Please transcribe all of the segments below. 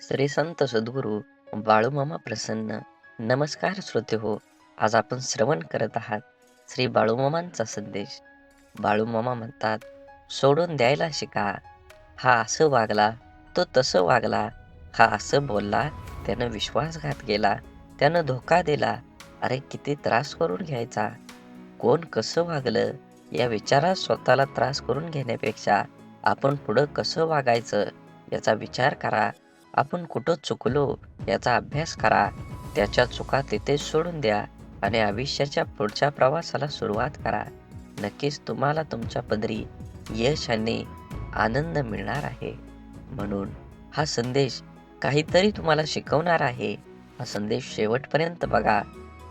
श्री संत सद्गुरू बाळूमामा प्रसन्न. नमस्कार श्रोते हो. आज आपण श्रवण करत आहात श्री बाळूमामांचा संदेश. बाळूमामा म्हणतात, सोडून द्यायला शिका. हा असं वागला, तो तसं वागला. हा असं बोलला, त्यानं विश्वासघात केला, त्यानं धोका दिला. अरे किती त्रास करून घ्यायचा. कोण कसं वागलं या विचारात स्वतःला त्रास करून घेण्यापेक्षा आपण पुढं कसं वागायचं याचा विचार करा. आपण कुठं चुकलो याचा अभ्यास करा. त्याच्या चुका तिथेच सोडून द्या आणि आयुष्याच्या पुढच्या प्रवासाला सुरुवात करा. नक्कीच तुम्हाला तुमच्या पदरी यश आणि आनंद मिळणार आहे. म्हणून हा संदेश काहीतरी तुम्हाला शिकवणार आहे. हा संदेश शेवटपर्यंत बघा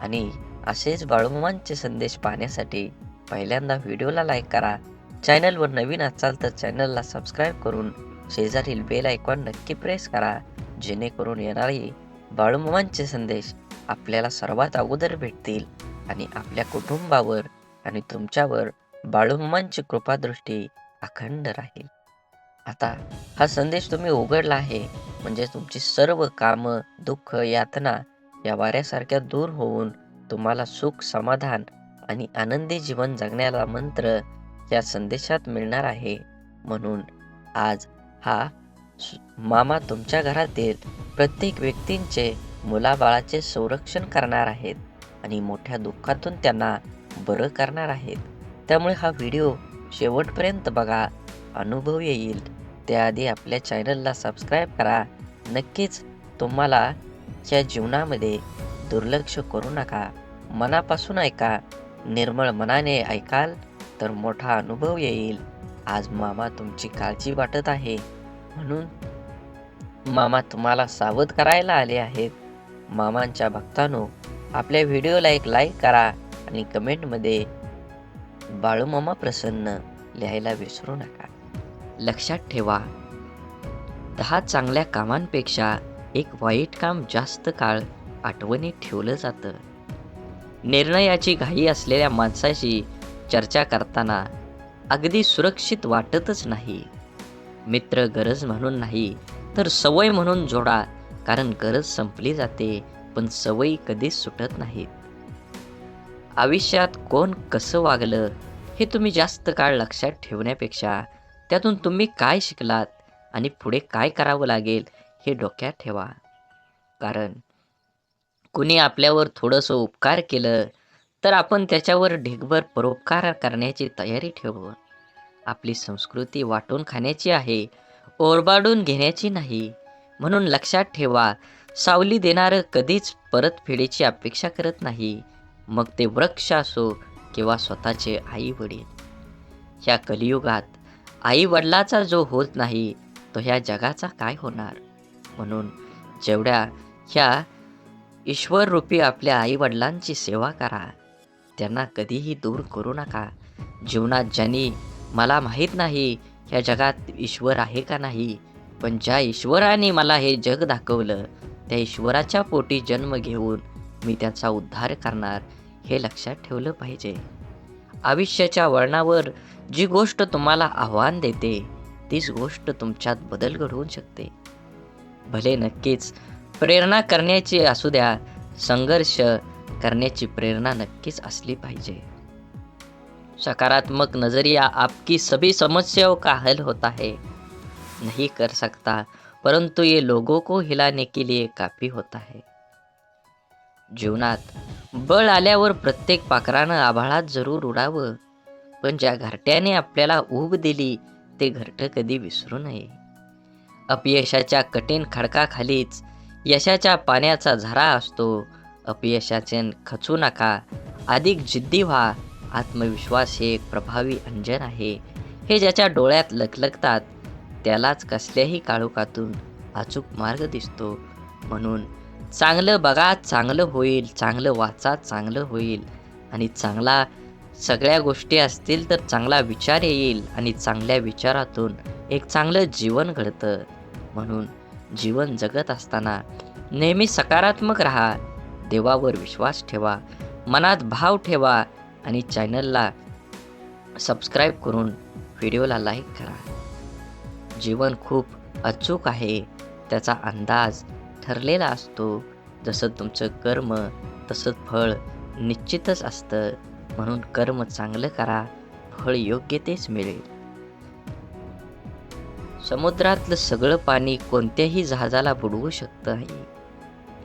आणि असेच बाळूमामांचे संदेश पाहण्यासाठी पहिल्यांदा व्हिडिओला लाईक करा. चॅनलवर नवीन असाल तर चॅनलला सबस्क्राईब करून शेजारील बेल आयकॉन नक्की प्रेस करा, जेणेकरून येणारे बाळूमामांचे संदेश आपल्याला सर्वात अगोदर भेटतील आणि आपल्या कुटुंबावर आणि तुमच्यावर बाळूमामांची कृपादृष्टी अखंड राहील. आता हा संदेश तुम्ही उघडला आहे म्हणजे तुमची सर्व कामं, दुःख, यातना या वाऱ्यासारख्या दूर होऊन तुम्हाला सुख, समाधान आणि आनंदी जीवन जगण्याला मंत्र या संदेशात मिळणार आहे. म्हणून आज हा मामा तुमच्या घरातील प्रत्येक व्यक्तींचे मुलाबाळाचे संरक्षण करणार आहेत आणि मोठ्या दुःखातून त्यांना बरं करणार आहेत. त्यामुळे हा व्हिडिओ शेवटपर्यंत बघा, अनुभव येईल. त्याआधी आपल्या चॅनलला सबस्क्राईब करा. नक्कीच तुम्हाला या जीवनामध्ये दुर्लक्ष करू नका. मनापासून ऐका. निर्मळ मनाने ऐकाल तर मोठा अनुभव येईल. आज मामा तुमची काळजी वाटत आहे, म्हणून मामा तुम्हाला सावध करायला आले आहेत. मामांच्या भक्तांनो, आपल्या व्हिडिओला एक लाईक करा आणि कमेंटमध्ये बाळूमामा प्रसन्न लिहायला विसरू नका. लक्षात ठेवा, 10 चांगल्या कामांपेक्षा एक वाईट काम जास्त काळ आठवणीत ठेवलं जातं. निर्णयाची घाई असलेल्या माणसाशी चर्चा करताना अगदी सुरक्षित वाटतच नाही. मित्र गरज म्हणून नाही तर सवय म्हणून जोडा, कारण गरज संपली जाते पण सवयी कधीच सुटत नाहीत. आयुष्यात कोण कसं वागलं हे तुम्ही जास्त काळ लक्षात ठेवण्यापेक्षा त्यातून तुम्ही काय शिकलात आणि पुढे काय करावं लागेल हे डोक्यात ठेवा. कारण कुणी आपल्यावर थोडंसं उपकार केलं तर आपण त्याच्यावर ढीगभर परोपकार करण्याची तयारी ठेवू. आपली संस्कृती वाटून खाण्याची आहे, ओरबाडून घेण्याची नाही. म्हणून लक्षात ठेवा, सावली देणारं कधीच परतफेडीची अपेक्षा करत नाही, मग ते वृक्ष असो किंवा स्वतःचे आई वडील. ह्या कलियुगात आई वडिलाचा जो होत नाही तो ह्या जगाचा काय होणार. म्हणून जेवढ्या ह्या ईश्वररूपी आपल्या आई वडिलांची सेवा करा, त्यांना कधीही दूर करू नका. जीवनात ज्यांनी मला माहीत नाही ह्या जगात ईश्वर आहे का नाही, पण ज्या ईश्वराने मला हे जग दाखवलं त्या ईश्वराच्या पोटी जन्म घेऊन मी त्याचा उद्धार करणार, हे लक्षात ठेवलं पाहिजे. आयुष्याच्या वळणावर जी गोष्ट तुम्हाला आव्हान देते तीच गोष्ट तुमच्यात बदल घडवून शकते. भले नक्कीच प्रेरणा करण्याची असू द्या, संघर्ष करण्याची प्रेरणा नक्कीच असली पाहिजे. सकारात्मक नजरिया आपकी सभी समस्याओं का हल होता है. नहीं कर सकता परंतु ये लोगों को हिलाने के लिए काफी होता है. जीवनात बळ आल्यावर प्रत्येक पाखरानं आभाळात जरूर उडावं, पण ज्या घरट्याने आपल्याला ऊब दिली ते घरटं कधी विसरू नये. अपयशाच्या कठीण खडकाखालीच यशाच्या पाण्याचा झरा असतो. अपयशाचे खचू नका, अधिक जिद्दी व्हा. आत्मविश्वास हे एक प्रभावी अंजन आहे. हे ज्याच्या डोळ्यात लखलखतात त्यालाच कसल्याही काळोखातून अचूक मार्ग दिसतो. म्हणून चांगलं बघा, चांगलं होईल, चांगलं वाचा, चांगलं होईल. आणि चांगला सगळ्या गोष्टी असतील तर चांगला विचार येईल आणि चांगल्या विचारातून एक चांगलं जीवन घडतं. म्हणून जीवन जगत असताना नेहमी सकारात्मक राहा, देवावर विश्वास ठेवा, मनात भाव ठेवा आणि चॅनलला सबस्क्राईब करून व्हिडिओला लाईक करा. जीवन खूप अचूक आहे, त्याचा अंदाज ठरलेला असतो. जसं तुमचं कर्म तसं फळ निश्चितच असतं. म्हणून कर्म चांगलं करा, फळ योग्य तेच मिळेल. समुद्रातलं सगळं पाणी कोणत्याही जहाजाला बुडवू शकतं नाही,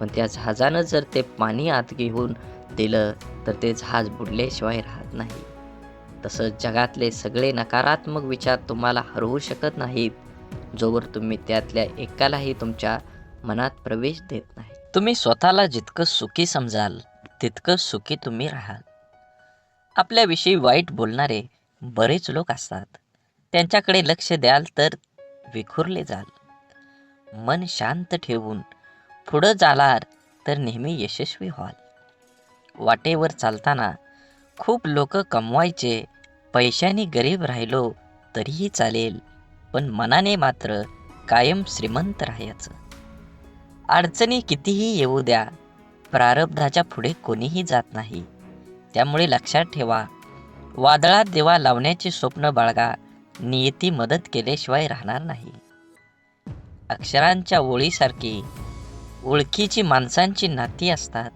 पण त्या जहाजानं जर ते पाणी आत घेऊन दिलं तर ते जहाज बुडल्याशिवाय राहत नाही. तसंच जगातले सगळे नकारात्मक विचार तुम्हाला हरवू शकत नाहीत, जोवर तुम्ही त्यातल्या एकालाही तुमच्या मनात प्रवेश देत नाही. तुम्ही स्वतःला जितकं सुखी समजाल तितकं सुखी तुम्ही राहाल. आपल्याविषयी वाईट बोलणारे बरेच लोक असतात. त्यांच्याकडे लक्ष द्याल तर विखुरले जाल. मन शांत ठेवून पुढं जालात तर नेहमी यशस्वी व्हाल. वाटेवर चालताना खूप लोक कमवायचे, पैशाने गरीब राहिलो तरीही चालेल, पण मनाने मात्र कायम श्रीमंत राहायचं. अडचणी कितीही येऊ द्या, प्रारब्धाच्या पुढे कोणीही जात नाही. त्यामुळे लक्षात ठेवा, वादळात दिवा लावण्याचे स्वप्न बाळगा, नियती मदत केल्याशिवाय राहणार नाही. अक्षरांच्या ओळीसारखी ओळखीची माणसांची नाती असतात.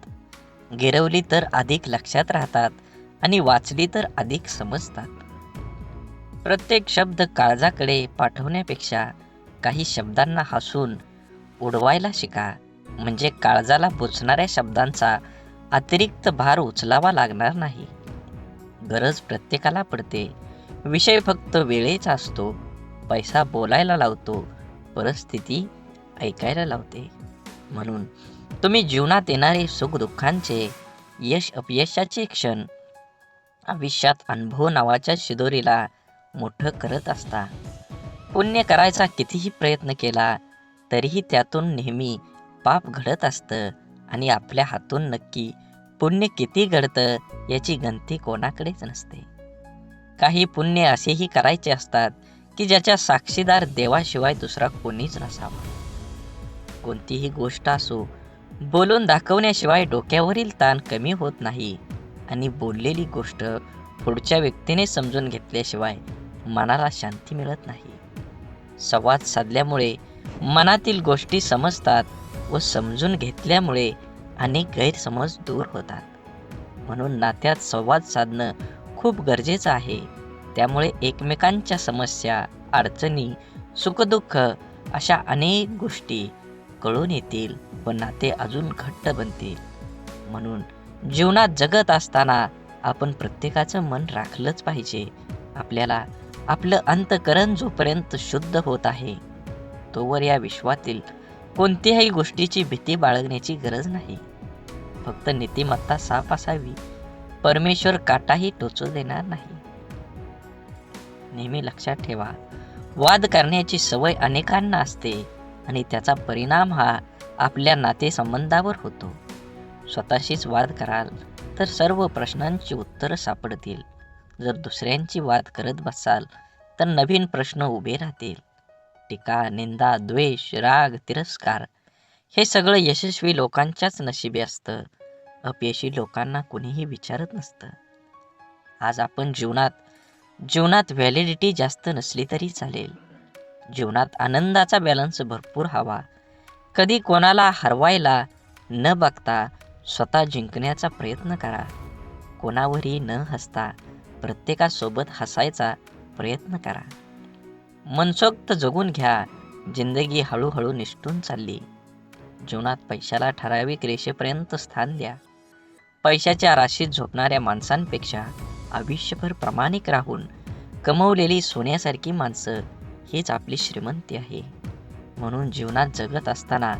गिरवली तर अधिक लक्षात राहतात आणि वाचली तर अधिक समजतात. प्रत्येक शब्द काळजाकडे पाठवण्यापेक्षा काही शब्दांना हसून उडवायला शिका, म्हणजे काळजाला पोचणाऱ्या शब्दांचा अतिरिक्त भार उचलावा लागणार नाही. गरज प्रत्येकाला पडते. विषय फक्त वेळेचा असतो. पैसा बोलायला लावतो, परिस्थिती ऐकायला लावते. म्हणून तुम्ही जीवनात येणारे सुखदुःखांचे, यश अपयशाचे क्षण आयुष्यात अनुभव नावाच्या शिदोरीला मोठं करत असता. पुण्य करायचा कितीही प्रयत्न केला तरीही त्यातून नेहमी पाप घडत असतं आणि आपल्या हातून नक्की पुण्य किती घडतं याची गणती कोणाकडेच नसते. काही पुण्य असेही करायचे असतात की ज्याच्या साक्षीदार देवाशिवाय दुसरा कोणीच नसावा. कोणतीही गोष्ट असो, बोलून दाखवण्याशिवाय डोक्यावरील ताण कमी होत नाही आणि बोललेली गोष्ट पुढच्या व्यक्तीने समजून घेतल्याशिवाय मनाला शांती मिळत नाही. संवाद साधल्यामुळे मनातील गोष्टी समजतात व समजून घेतल्यामुळे अनेक गैरसमज दूर होतात. म्हणून नात्यात संवाद साधणं खूप गरजेचं आहे. त्यामुळे एकमेकांच्या समस्या, अडचणी, सुखदुःख अशा अनेक गोष्टी कळून येतील व नाते अजून घट्ट बनतील. म्हणून जीवनात जगत असताना आपण प्रत्येकाचं मन राखलंच पाहिजे. आपल्याला आपलं अंतःकरण जोपर्यंत शुद्ध होत आहे तोवर या विश्वातील कोणत्याही गोष्टीची भीती बाळगण्याची गरज नाही. फक्त नीतिमत्ता साफ असावी. परमेश्वर काटाही टोचू देणार नाही. नेहमी लक्षात ठेवा, वाद करण्याची सवय अनेकांना असते आणि त्याचा परिणाम हा आपल्या नातेसंबंधावर होतो. स्वतःशीच वाद कराल तर सर्व प्रश्नांची उत्तरं सापडतील. जर दुसऱ्यांची वाद करत बसाल तर नवीन प्रश्न उभे राहतील. टीका, निंदा, द्वेष, राग, तिरस्कार हे सगळं यशस्वी लोकांच्याच नशिबी असतं. अपयशी लोकांना कुणीही विचारत नसतं. आज आपण जीवनात व्हॅलिडिटी जास्त नसली तरी चालेल. जीवनात आनंदाचा बॅलन्स भरपूर हवा. कधी कोणाला हरवायला न बघता स्वतः जिंकण्याचा प्रयत्न करा. कोणावरही न हसता प्रत्येकासोबत हसायचा प्रयत्न करा. मनसोक्त जगून घ्या. जिंदगी हळूहळू निसटून चालली. जीवनात पैशाला ठराविक रेषेपर्यंत स्थान द्या. पैशाच्या राशीत झोपणाऱ्या माणसांपेक्षा आयुष्यभर प्रामाणिक राहून कमवलेली सोन्यासारखी माणसं हीच आपली श्रीमंती आहे. म्हणून जीवनात जगत असताना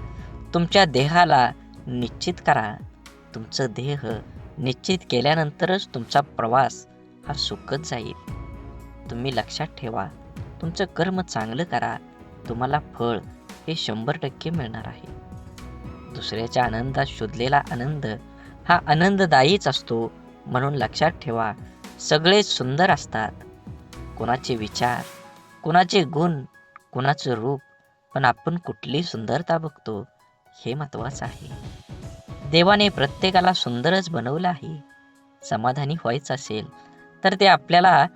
तुमच्या देहाला निश्चित करा. तुमचं देह निश्चित केल्यानंतरच तुमचा प्रवास हा सुखद जाईल. तुम्ही लक्षात ठेवा, तुमचं कर्म चांगलं करा. तुम्हाला फळ हे 100% मिळणार आहे. दुसऱ्याच्या आनंदात शोधलेला आनंद हा आनंददायीच असतो. म्हणून लक्षात ठेवा, सगळेच सुंदर असतात. कोणाचे विचार, कोणाचे गुण, कोणाचं रूप, पण आपण कुठली सुंदरता बघतो हे महत्त्वाचं आहे. देवाने प्रत्येकाला सुंदरच बनवलं आहे. समाधानी व्हायचं असेल तर ते आपल्याला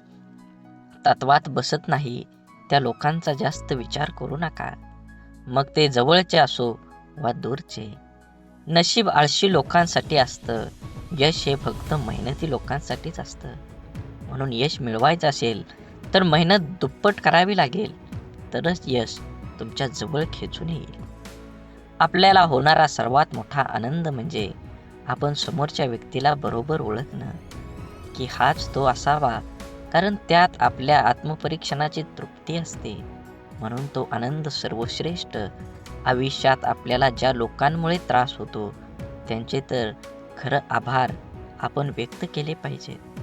तत्वात बसत नाही त्या लोकांचा जास्त विचार करू नका. मग ते जवळचे असो वा दूरचे. नशीब आळशी लोकांसाठी असतं, यश हे फक्त मेहनती लोकांसाठीच असतं. म्हणून यश मिळवायचं असेल तर मेहनत दुप्पट करावी लागेल, तरच यश तुमच्या जवळ खेचून येईल. आपल्याला होणारा सर्वात मोठा आनंद म्हणजे आपण समोरच्या व्यक्तीला बरोबर ओळखणं, की हाच तो असावा, कारण त्यात आपल्या आत्मपरीक्षणाची तृप्ती असते. म्हणून तो आनंद सर्वश्रेष्ठ. आयुष्यात आपल्याला ज्या लोकांमुळे त्रास होतो त्यांचे तर खरं आभार आपण व्यक्त केले पाहिजेत.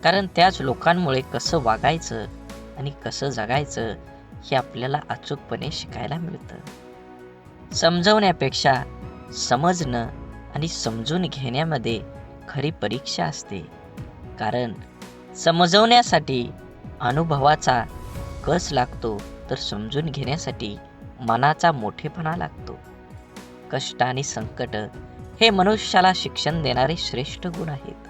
कारण त्याच लोकांमुळे कसं वागायचं आणि कसं जगायचं हे आपल्याला अचूकपणे शिकायला मिळतं. समजवण्यापेक्षा समजणं आणि समजून घेण्यामध्ये खरी परीक्षा असते. कारण समजवण्यासाठी अनुभवाचा कस लागतो, तर समजून घेण्यासाठी मनाचा मोठेपणा लागतो. कष्ट आणि संकट हे मनुष्याला शिक्षण देणारे श्रेष्ठ गुण आहेत.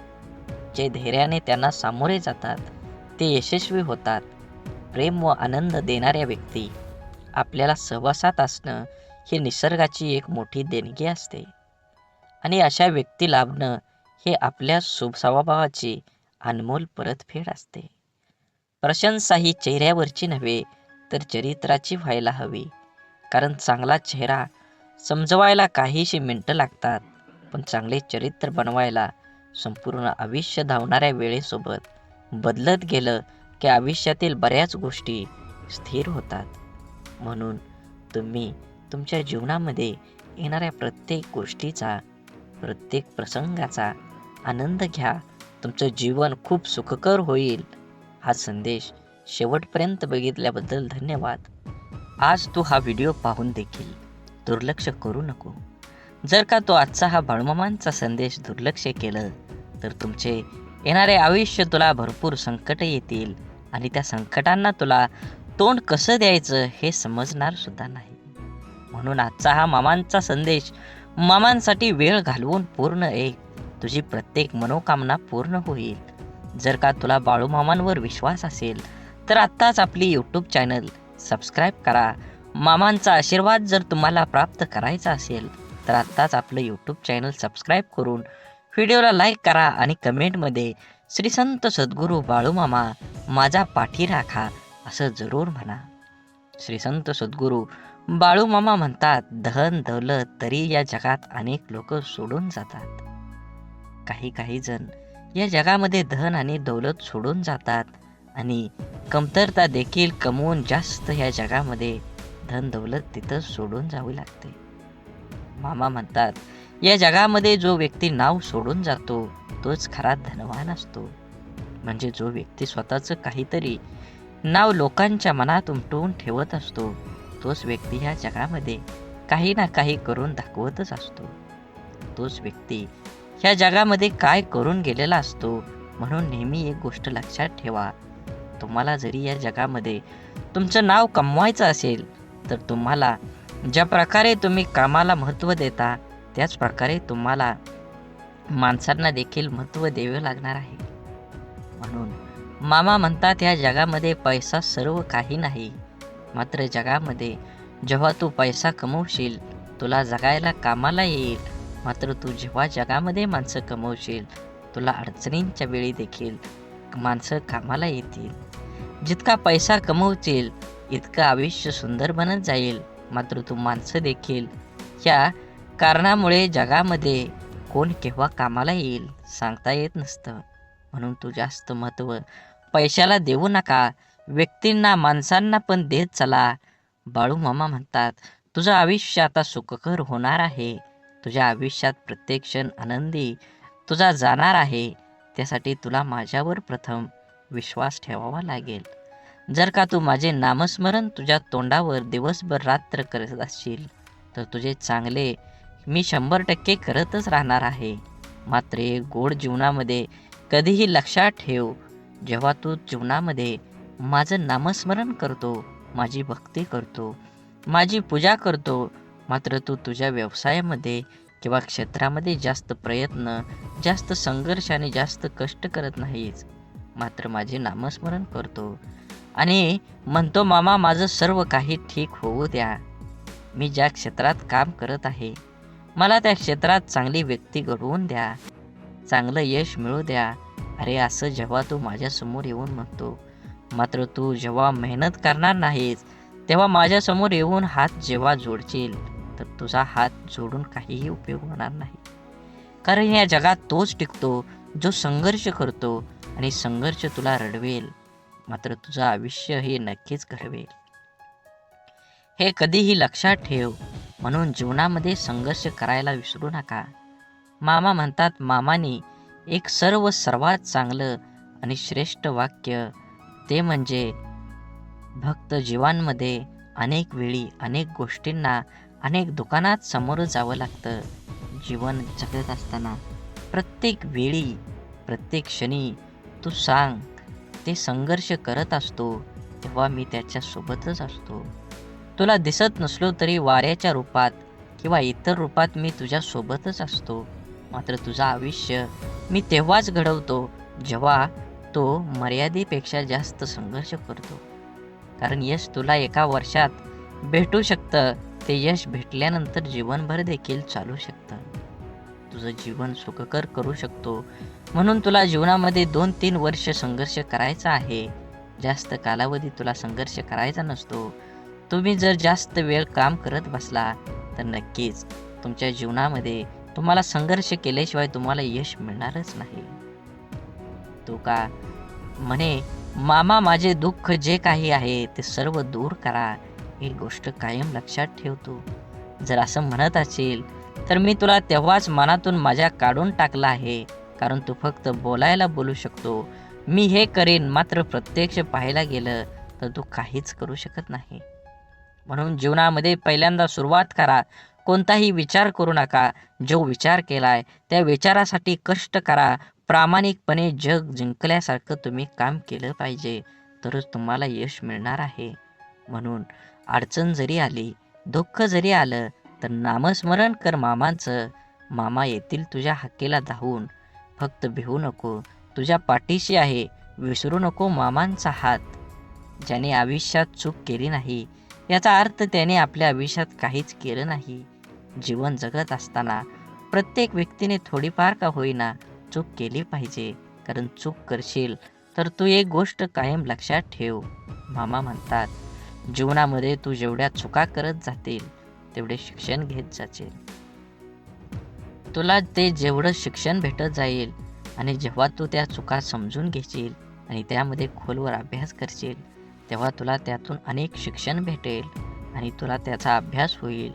जे धैर्याने त्यांना सामोरे जातात ते यशस्वी होतात. प्रेम व आनंद देणाऱ्या व्यक्ती आपल्याला सहवासात असणं ही निसर्गाची एक मोठी देणगी असते. आणि अशा व्यक्ती लाभणं हे आपल्या स्वभावाची अनमोल परतफेड असते. प्रशंसा ही चेहऱ्यावरची नव्हे तर चरित्राची व्हायला हवी. कारण चांगला चेहरा समजवायला काहीशी मिनिटं लागतात, पण चांगले चरित्र बनवायला संपूर्ण आयुष्य धावणाऱ्या वेळेसोबत बदलत गेलं की आयुष्यातील बऱ्याच गोष्टी स्थिर होतात. म्हणून तुम्ही तुमच्या जीवनामध्ये येणाऱ्या प्रत्येक गोष्टीचा, प्रत्येक प्रसंगाचा आनंद घ्या. तुमचं जीवन खूप सुखकर होईल. हा संदेश शेवटपर्यंत बघितल्याबद्दल धन्यवाद. आज तू हा व्हिडिओ पाहून देखील दुर्लक्ष करू नको. जर का तो आजचा हा बाळूमामांचा संदेश दुर्लक्ष केलं तर तुमचे येणारे आयुष्य तुला भरपूर संकट येतील आणि त्या संकटांना तुला तोंड कसं द्यायचं हे समजणार सुद्धा नाही. म्हणून आजचा हा मामांचा संदेश मामांसाठी वेळ घालवून पूर्ण एक तुझी प्रत्येक मनोकामना पूर्ण होईल. जर का तुला बाळूमामांवर विश्वास असेल तर आत्ताच आपली यूट्यूब चॅनल सबस्क्राईब करा. मामांचा आशीर्वाद जर तुम्हाला प्राप्त करायचा असेल तर आत्ताच आपलं यूट्यूब चॅनल सबस्क्राईब करून व्हिडिओला लाईक करा आणि कमेंटमध्ये श्री संत सद्गुरू बाळूमामा माझा पाठी राखा असं जरूर म्हणा. श्री संत सद्गुरू बाळूमामा म्हणतात, धन दौलत तरी या जगात अनेक लोक सोडून जातात. काही जण या जगामध्ये धन आणि दौलत सोडून जातात आणि कमतरता देखील कमवून जास्त या जगामध्ये धन दौलत तिथं सोडून जावी लागते. मामा म्हणतात, या जगामध्ये जो व्यक्ती नाव सोडून जातो तोच खरा धनवान असतो. म्हणजे जो व्यक्ती स्वतःचं काहीतरी नाव लोकांच्या मनात उमटवून ठेवत असतो तोच व्यक्ती ह्या जगामध्ये काही ना काही करून दाखवतच असतो. तोच व्यक्ती ह्या जगामध्ये काय करून गेलेला असतो. म्हणून नेहमी एक गोष्ट लक्षात ठेवा, तुम्हाला जरी या जगामध्ये तुमचं नाव कमवायचं असेल तर तुम्हाला ज्या प्रकारे तुम्ही कामाला महत्त्व देता त्याच प्रकारे तुम्हाला माणसांना देखील महत्त्व द्यावे लागणार आहे. म्हणून मामा म्हणतात, ह्या जगामध्ये पैसा सर्व काही नाही. मात्र जगामध्ये जेव्हा तू पैसा कमवशील तुला जगायला कामाला येईल. मात्र तू जेव्हा जगामध्ये माणसं कमवशील तुला अडचणींच्या वेळी देखील माणसं कामाला येतील. जितका पैसा कमवशील इतकं आयुष्य सुंदर बनत जाईल. मात्र तू माणसं देखील ह्या कारणामुळे जगामध्ये कोण केव्हा कामाला येईल सांगता येत नसतं. म्हणून तू जास्त महत्त्व पैशाला देऊ नका, व्यक्तींना माणसांना पण देत चला. बाळूमामा म्हणतात, तुझं आयुष्य आता सुखकर होणार आहे. तुझ्या आयुष्यात प्रत्येक क्षण आनंदी तुझा जाणार आहे. त्यासाठी तुला माझ्यावर प्रथम विश्वास ठेवावा लागेल. जर का तू माझे नामस्मरण तुझ्या तोंडावर दिवसभर रात्र करत असशील तर तुझे चांगले मी 100% करतच राहणार आहे. मात्र एक गोड जीवनामध्ये कधीही लक्षात ठेव, जेव्हा तू जीवनामध्ये माझं नामस्मरण करतो, माझी भक्ती करतो, माझी पूजा करतो, मात्र तू तुझ्या व्यवसायामध्ये किंवा क्षेत्रामध्ये जास्त प्रयत्न, जास्त संघर्ष आणि जास्त कष्ट करत नाहीस. मात्र माझे नामस्मरण करतो आणि म्हणतो, मामा माझं सर्व काही ठीक होऊ द्या. मी ज्या क्षेत्रात काम करत आहे, मला त्या क्षेत्रात चांगली व्यक्ती घडवून द्या, चांगलं यश मिळू द्या. अरे असं जेव्हा तू माझ्यासमोर येऊन म्हणतो, मात्र तू जेव्हा मेहनत करणार नाहीस, तेव्हा माझ्यासमोर येऊन हात जेव्हा जोडशील, तर तुझा हात जोडून काहीही उपयोग होणार नाही. कारण या जगात तोच टिकतो जो संघर्ष करतो, आणि संघर्ष तुला रडवेल, मात्र तुझं आयुष्य हे नक्कीच घडवेल. हे कधीही लक्षात ठेव. म्हणून जीवनामध्ये संघर्ष करायला विसरू नका. मामा म्हणतात, मामाने एक सर्वात चांगलं आणि श्रेष्ठ वाक्य ते म्हणजे, भक्त जीवांमध्ये अनेक वेळी अनेक गोष्टींना अनेक दुकानात सामोरं जावं लागतं. जीवन जगत असताना प्रत्येक वेळी प्रत्येक क्षणी तू सांग, ते संघर्ष करत असतो तेव्हा मी त्याच्यासोबतच असतो. तुला दिसत नसलो तरी वाऱ्याच्या रूपात किंवा इतर रूपात मी तुझ्यासोबतच असतो. मात्र तुझं आयुष्य मी तेव्हाच घडवतो जेव्हा तो मर्यादेपेक्षा जास्त संघर्ष करतो. कारण यश तुला एका वर्षात भेटू शकतं, ते यश भेटल्यानंतर जीवनभर देखील चालू शकतं. तुझं जीवन सुखकर करू शकतो. म्हणून तुला जीवनामध्ये 2-3 वर्ष संघर्ष करायचा आहे. जास्त कालावधी तुला संघर्ष करायचा नसतो. तुम्ही जर जास्त वेळ काम करत बसला तर नक्कीच तुमच्या जीवनामध्ये तुम्हाला संघर्ष केल्याशिवाय तुम्हाला यश मिळणारच नाही. तो का म्हणे, मामा माझे दुःख जे काही आहे ते सर्व दूर करा. ही गोष्ट कायम लक्षात ठेवतो. जर असं म्हणत असेल तर मी तुला तेव्हाच मनातून माझ्या काढून टाकलं आहे. कारण तू फक्त बोलायला बोलू शकतो, मी हे करीन, मात्र प्रत्यक्ष पाहायला गेलं तर तू काहीच करू शकत नाही. म्हणून जीवनामध्ये पहिल्यांदा सुरुवात करा. कोणताही विचार करू नका. जो विचार केलाय त्या विचारासाठी कष्ट करा. प्रामाणिकपणे जग जिंकल्यासारखं तुम्ही काम केलं पाहिजे, तरच तुम्हाला यश मिळणार आहे. म्हणून अडचण जरी आली, दुःख जरी आलं, तर नामस्मरण कर मामांचं. मामा येतील तुझ्या हाकेला धावून. फक्त भिवू नको, तुझ्या पाठीशी आहे. विसरू नको मामांचा हात. ज्याने आयुष्यात चूक केली नाही, याचा अर्थ त्याने आपल्या आयुष्यात काहीच केलं नाही. जीवन जगत असताना प्रत्येक व्यक्तीने थोडीफार का होईना चूक केली पाहिजे. कारण चूक करशील तर तू एक गोष्ट कायम लक्षात ठेव. मामा म्हणतात, जीवनामध्ये तू जेवढ्या चुका करत जातील तेवढे शिक्षण घेत जाशील. तुला ते जेवढं शिक्षण भेटत जाईल आणि जेव्हा तू त्या चुका समजून घेशील आणि त्यामध्ये खोलवर अभ्यास करशील, तेव्हा तुला त्यातून अनेक शिक्षण भेटेल आणि तुला त्याचा अभ्यास होईल.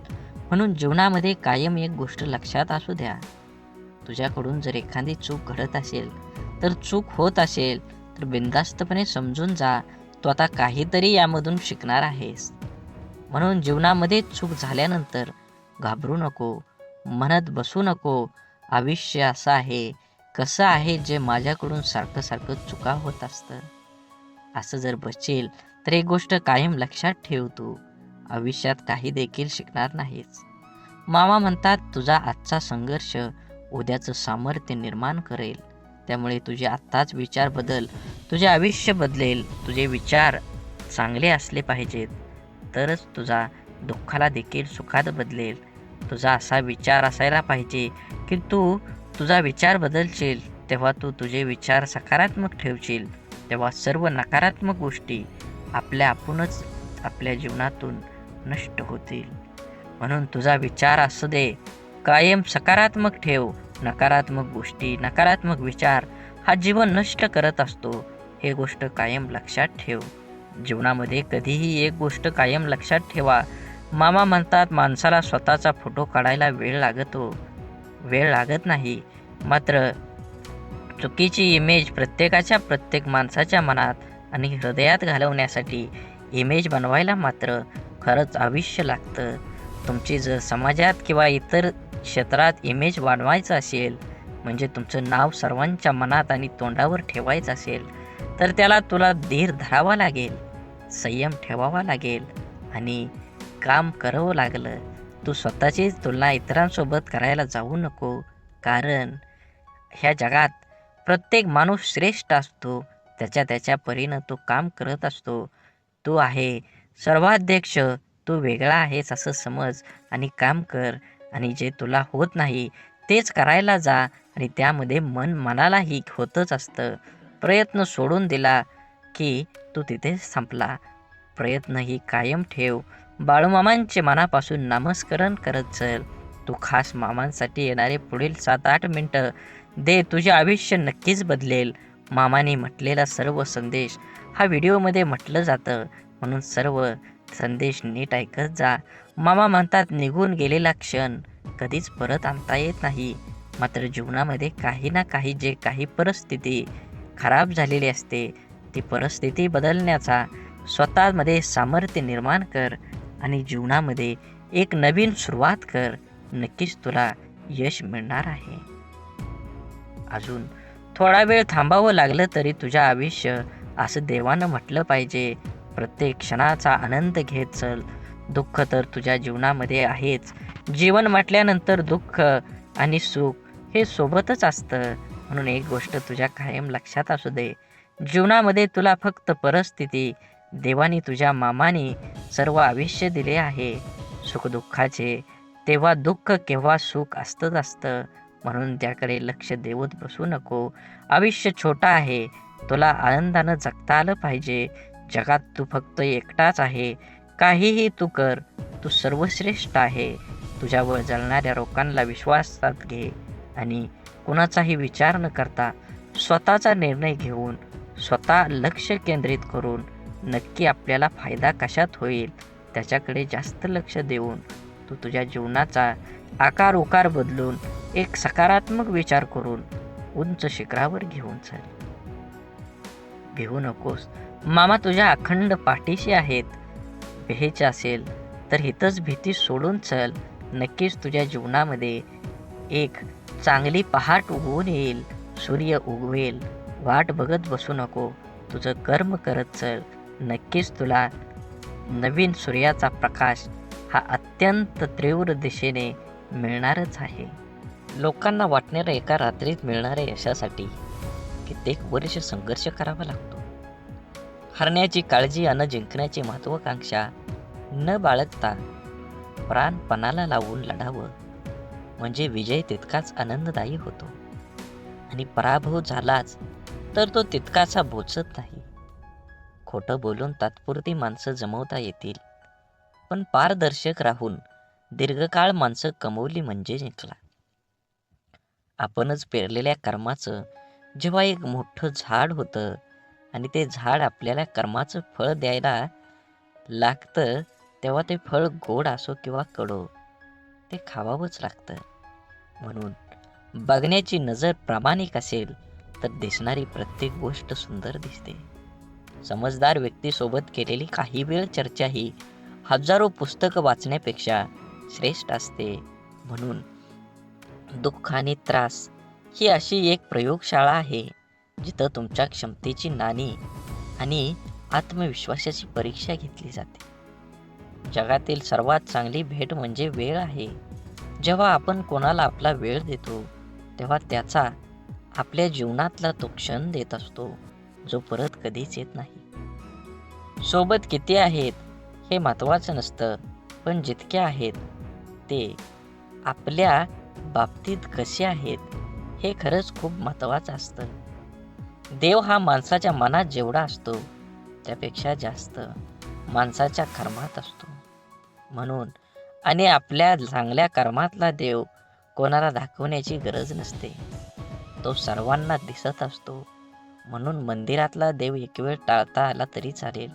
म्हणून जीवनामध्ये कायम एक गोष्ट लक्षात असू द्या. तुझ्याकडून जर एखादी चूक घडत असेल, तर चूक होत असेल तर बिनधास्तपणे समजून जा, तू आता काहीतरी यामधून शिकणार आहेस. म्हणून जीवनामध्ये चूक झाल्यानंतर घाबरू नको, म्हणत बसू नको, आयुष्य असं आहे, कसं आहे जे माझ्याकडून सारखं सारखं चुका होत असतं. असं जर बसशील तर एक गोष्ट कायम लक्षात ठेव, तू आयुष्यात काही देखील शिकणार नाहीस. मामा म्हणतात, तुझा आजचा संघर्ष उद्याचं सामर्थ्य निर्माण करेल. त्यामुळे तुझे आत्ताच विचार बदल, तुझे आयुष्य बदलेल. तुझे विचार चांगले असले पाहिजेत, तरच तुझा दुःखाला देखील सुखात बदलेल. तुझा असा विचार असायला पाहिजे की तू तुझा विचार बदलशील, तेव्हा तू तुझे विचार सकारात्मक ठेवशील, तेव्हा सर्व नकारात्मक गोष्टी आपणच आपल्या जीवनातून नष्ट होतील. म्हणून तुझा विचार असू दे, कायम सकारात्मक ठेव. नकारात्मक गोष्टी, नकारात्मक विचार हा जीवन नष्ट करत असतो. हे गोष्ट कायम लक्षात ठेव. जीवनामध्ये कधीही एक गोष्ट कायम लक्षात ठेवा. मामा म्हणतात, माणसाला स्वतःचा फोटो काढायला वेळ लागत नाही, मात्र चुकीची इमेज प्रत्येक माणसाच्या मनात आणि हृदयात घालवण्यासाठी इमेज बनवायला मात्र खरंच आयुष्य लागतं. तुमची जर समाजात किंवा इतर क्षेत्रात इमेज वाढवायचं असेल, म्हणजे तुमचं नाव सर्वांच्या मनात आणि तोंडावर ठेवायचं असेल, तर त्याला तुला धीर धरावा लागेल, संयम ठेवावा लागेल आणि काम करावं लागलं. तू स्वतःचीच तुलना इतरांसोबत करायला जाऊ नको. कारण ह्या जगात प्रत्येक माणूस श्रेष्ठ असतो. त्याच्या परीनं तो काम करत असतो. तू आहे सर्वाध्यक्ष, तू वेगळा आहेस असं समज आणि काम कर आणि जे तुला होत नाही तेच करायला जा आणि त्यामध्ये मनालाही होतच असतं. प्रयत्न सोडून दिला की तू तिथे संपला. प्रयत्न ही कायम ठेव. बाळूमामांचे मनापासून नामस्मरण करत चल. तू खास मामांसाठी येणारे पुढील 7-8 मिनिटं दे. तुझे आयुष्य नक्कीच बदलेल. मामाने म्हटलेला सर्व संदेश हा व्हिडिओमध्ये म्हटलं जातं, म्हणून सर्व संदेश नीट ऐकत जा. मामा म्हणतात निघून गेलेला क्षण कधीच परत आणता येत नाही. मात्र जीवनामध्ये काही ना काही परिस्थिती खराब झालेली असते. ती परिस्थिती बदलण्याचा स्वतःमध्ये सामर्थ्य निर्माण कर आणि जीवनामध्ये एक नवीन सुरुवात कर. नक्कीच तुला यश मिळणार आहे. अजून थोडा वेळ थांबावं लागलं तरी तुझ्या आयुष्य असं देवानं म्हटलं पाहिजे. प्रत्येक क्षणाचा आनंद घेत चल. दुःख तर तुझ्या जीवनामध्ये आहेच. जीवन म्हटल्यानंतर दुःख आणि सुख हे सोबतच असतं. म्हणून एक गोष्ट तुझ्या कायम लक्षात असू दे. जीवनामध्ये तुला फक्त परिस्थिती, देवाने तुझ्या मामाने सर्व आयुष्य दिले आहे सुखदुःखाचे. तेव्हा दुःख केव्हा सुख असतंच असतं. म्हणून त्याकडे लक्ष देवत बसू नको. आयुष्य छोटं आहे. तुला आनंदानं जगता आलं पाहिजे. जगात तू फक्त एकटाच आहे. काहीही तू कर, तू सर्वश्रेष्ठ आहे. तुझ्यावर जळणाऱ्या लोकांना विश्वासात घे आणि कुणाचाही विचार न करता स्वतःचा निर्णय घेऊन स्वतः लक्ष केंद्रित करून नक्की आपल्याला फायदा कशात होईल त्याच्याकडे जास्त लक्ष देऊन तू तुझ्या जीवनाचा आकार उकार बदलून एक सकारात्मक विचार करून उंच शिखरावर घेऊन चल. भिवू नकोस. मामा तुझ्या अखंड पाठीशी आहेत. भ्यायचे असेल तर हितच भीती सोडून चल. नक्कीच तुझ्या जीवनामध्ये एक चांगली पहाट उगवून येईल. सूर्य उगवेल. वाट बघत बसू नको. तुझं कर्म करत चल. नक्कीच तुला नवीन सूर्याचा प्रकाश हा अत्यंत तीव्र दिशेने मिळणारच आहे. लोकांना वाटणाऱ्या एका रात्रीत मिळणाऱ्या यशासाठी कित्येक वर्ष संघर्ष करावा लागतो. हरण्याची काळजी अन जिंकण्याची महत्वाकांक्षा न बाळगता प्राणपणाला लावून लढावं म्हणजे विजय तितकाच आनंददायी होतो आणि पराभव झालाच तर तो तितकासा बोचत नाही. खोटं बोलून तात्पुरती माणसं जमवता येतील, पण पारदर्शक राहून दीर्घकाळ माणसं कमवली म्हणजे जिंकला. आपणच पेरलेल्या कर्माचं जेव्हा एक मोठं झाड होतं आणि ते झाड आपल्याला कर्माचं फळ द्यायला लागतं, तेव्हा ते फळ गोड असो किंवा कडू ते खावावंच लागतं. म्हणून बघण्याची नजर प्रामाणिक असेल तर दिसणारी प्रत्येक गोष्ट सुंदर दिसते. समजदार व्यक्तीसोबत केलेली काही वेळ चर्चा ही हजारो पुस्तकं वाचण्यापेक्षा श्रेष्ठ असते. म्हणून दुःख आणि त्रास ही अशी एक प्रयोगशाळा आहे जिथं तुमच्या क्षमतेची नाणी आणि आत्मविश्वासाची परीक्षा घेतली जाते. जगातील सर्वात चांगली भेट म्हणजे वेळ आहे. जेव्हा आपण कोणाला आपला वेळ देतो तेव्हा त्याचा आपल्या जीवनातला तो क्षण देत असतो जो परत कधीच येत नाही. सोबत किती आहेत हे महत्त्वाचं नसतं, पण जितके आहेत ते आपल्या बाबतीत कसे आहेत हे खरंच खूप महत्त्वाचं असतं. देव हा माणसाच्या मनात जेवढा असतो त्यापेक्षा जास्त माणसाच्या कर्मात असतो. म्हणून आणि आपल्या चांगल्या कर्मातला देव कोणाला दाखवण्याची गरज नसते. तो सर्वांना दिसत असतो. म्हणून मंदिरातला देव एक वेळ टाळता आला तरी चालेल,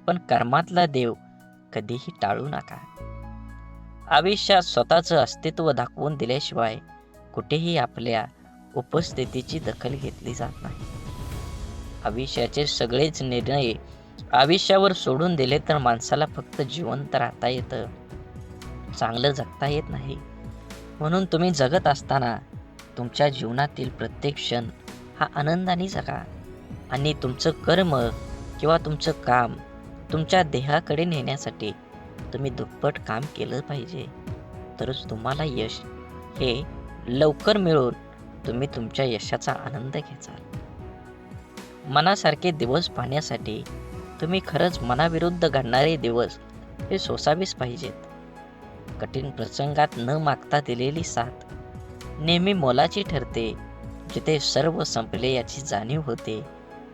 पण कर्मातला देव कधीही टाळू नका. आयुष्यात स्वतःचं अस्तित्व दाखवून दिल्याशिवाय कुठेही आपल्या उपस्थितीची दखल घेतली जात नाही. आयुष्याचे सगळेच निर्णय आयुष्यावर सोडून दिले तर माणसाला फक्त जिवंत राहता येतं, चांगलं जगता येत नाही. म्हणून तुम्ही जगत असताना तुमच्या जीवनातील प्रत्येक क्षण हा आनंदाने जगा आणि तुमचं कर्म किंवा तुमचं काम तुमच्या देहाकडे नेण्यासाठी तुम्ही दुप्पट काम केलं पाहिजे. तरच तुम्हाला यश हे लवकर मिळून तुम्ही तुमच्या यशाचा आनंद घ्याल. मनासारखे दिवस पाहण्यासाठी तुम्ही खरंच मनाविरुद्ध घडणारे दिवस हे सोसावीच पाहिजेत. कठीण प्रसंगात न मागता दिलेली साथ नेहमी मोलाची ठरते. जिथे सर्व संपले याची जाणीव होते,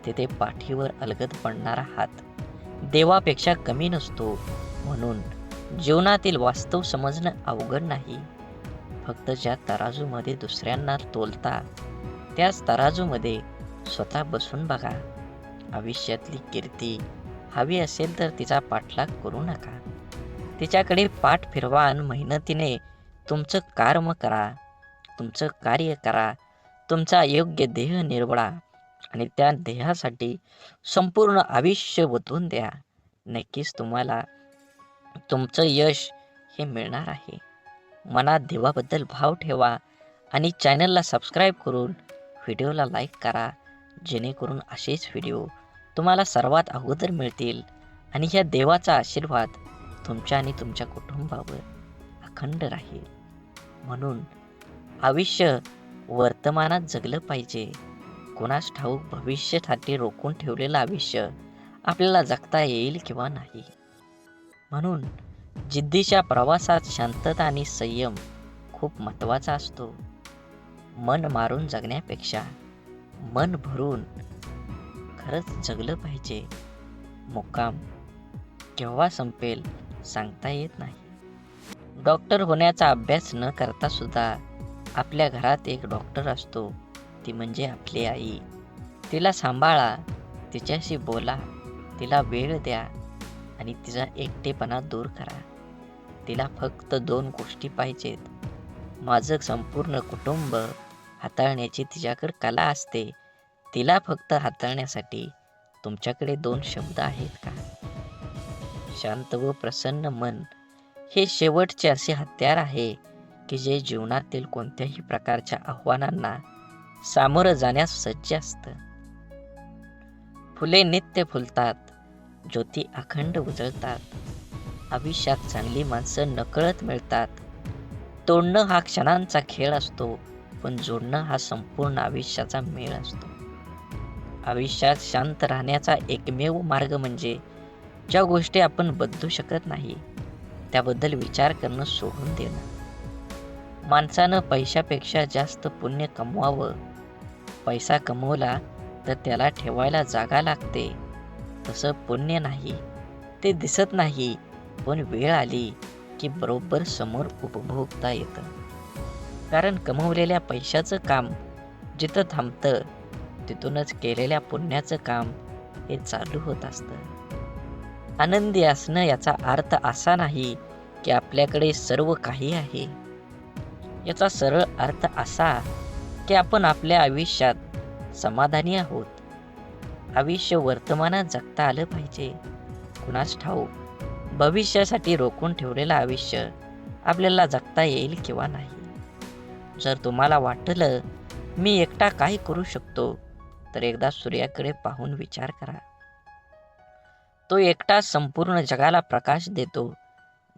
तिथे पाठीवर अलगद पडणारा हात देवापेक्षा कमी नसतो. म्हणून जीवनातील वास्तव समजणं अवघड नाही. फक्त ज्या तराजूमध्ये दुसऱ्यांना तोलता, त्याच तराजूमध्ये स्वतः बसून बघा. आयुष्यातली कीर्ती हवी असेल तर तिचा पाठलाग करू नका. तिच्याकडे पाठ फिरवा आणि मेहनतीने तुमचं कर्म करा, तुमचं कार्य करा, तुमचा योग्य देह निवडा आणि त्या देहासाठी संपूर्ण आयुष्य ओतून द्या. नक्कीच तुम्हाला तुमचं यश हे मिळणार आहे. मनात देवाबद्दल भाव ठेवा आणि चॅनलला सबस्क्राईब करून व्हिडिओला लाईक करा, जेणेकरून असेच व्हिडिओ तुम्हाला सर्वात अगोदर मिळतील आणि ह्या देवाचा आशीर्वाद तुमच्या आणि तुमच्या कुटुंबावर अखंड राहील. म्हणून आयुष्य वर्तमानात जगलं पाहिजे. कोणास ठाऊक भविष्यासाठी रोखून ठेवलेलं आयुष्य आपल्याला जगता येईल किंवा नाही. म्हणून जिद्दीच्या प्रवासात शांतता आणि संयम खूप महत्त्वाचा असतो. मन मारून जगण्यापेक्षा मन भरून खरंच जगलं पाहिजे. मुक्काम केव्हा संपेल सांगता येत नाही. डॉक्टर होण्याचा अभ्यास न करता सुद्धा आपल्या घरात एक डॉक्टर असतो, ती म्हणजे आपली आई. तिला सांभाळा, तिच्याशी बोला, तिला वेळ द्या आणि तिचा एकटेपणा दूर करा. तिला फक्त 2 गोष्टी पाहिजेत. माझं संपूर्ण कुटुंब हाताळण्याची तिच्याकडे कला असते. तिला फक्त हाताळण्यासाठी तुमच्याकडे 2 शब्द आहेत का? शांत व प्रसन्न मन हे शेवटचे असे हत्यार आहे की जे जीवनातील कोणत्याही प्रकारच्या आव्हानांना सामोरं जाण्यास सज्ज असतं. फुले नित्य फुलतात, ज्योती अखंड उजळतात. आयुष्यात चांगली माणसं नकळत मिळतात. तोडणं हा क्षणांचा खेळ असतो, पण जोडणं हा संपूर्ण आयुष्याचा मेळ असतो. आयुष्यात शांत राहण्याचा एकमेव मार्ग म्हणजे ज्या गोष्टी आपण बदलू शकत नाही त्याबद्दल विचार करणं सोडून देणं. माणसानं पैशापेक्षा जास्त पुण्य कमवावं. पैसा कमवला तर त्याला ठेवायला जागा लागते. तसं पुण्य नाही, ते दिसत नाही, पण वेळ आली की बरोबर समोर उपभोगता येतं. कारण कमवलेल्या पैशाचं काम जिथं थांबतं, तिथूनच केलेल्या पुण्याचं काम हे चालू होत असतं. आनंदी असणं याचा अर्थ असा नाही की आपल्याकडे सर्व काही आहे. याचा सरळ अर्थ असा की आपण आपल्या आयुष्यात समाधानी आहोत. आयुष्य वर्तमानात जगता आलं पाहिजे. कुणास ठाऊक भविष्यासाठी रोखून ठेवलेलं आयुष्य आपल्याला जगता येईल किंवा नाही. जर तुम्हाला वाटलं मी एकटा काय करू शकतो, तर एकदा सूर्याकडे पाहून विचार करा. तो एकटा संपूर्ण जगाला प्रकाश देतो.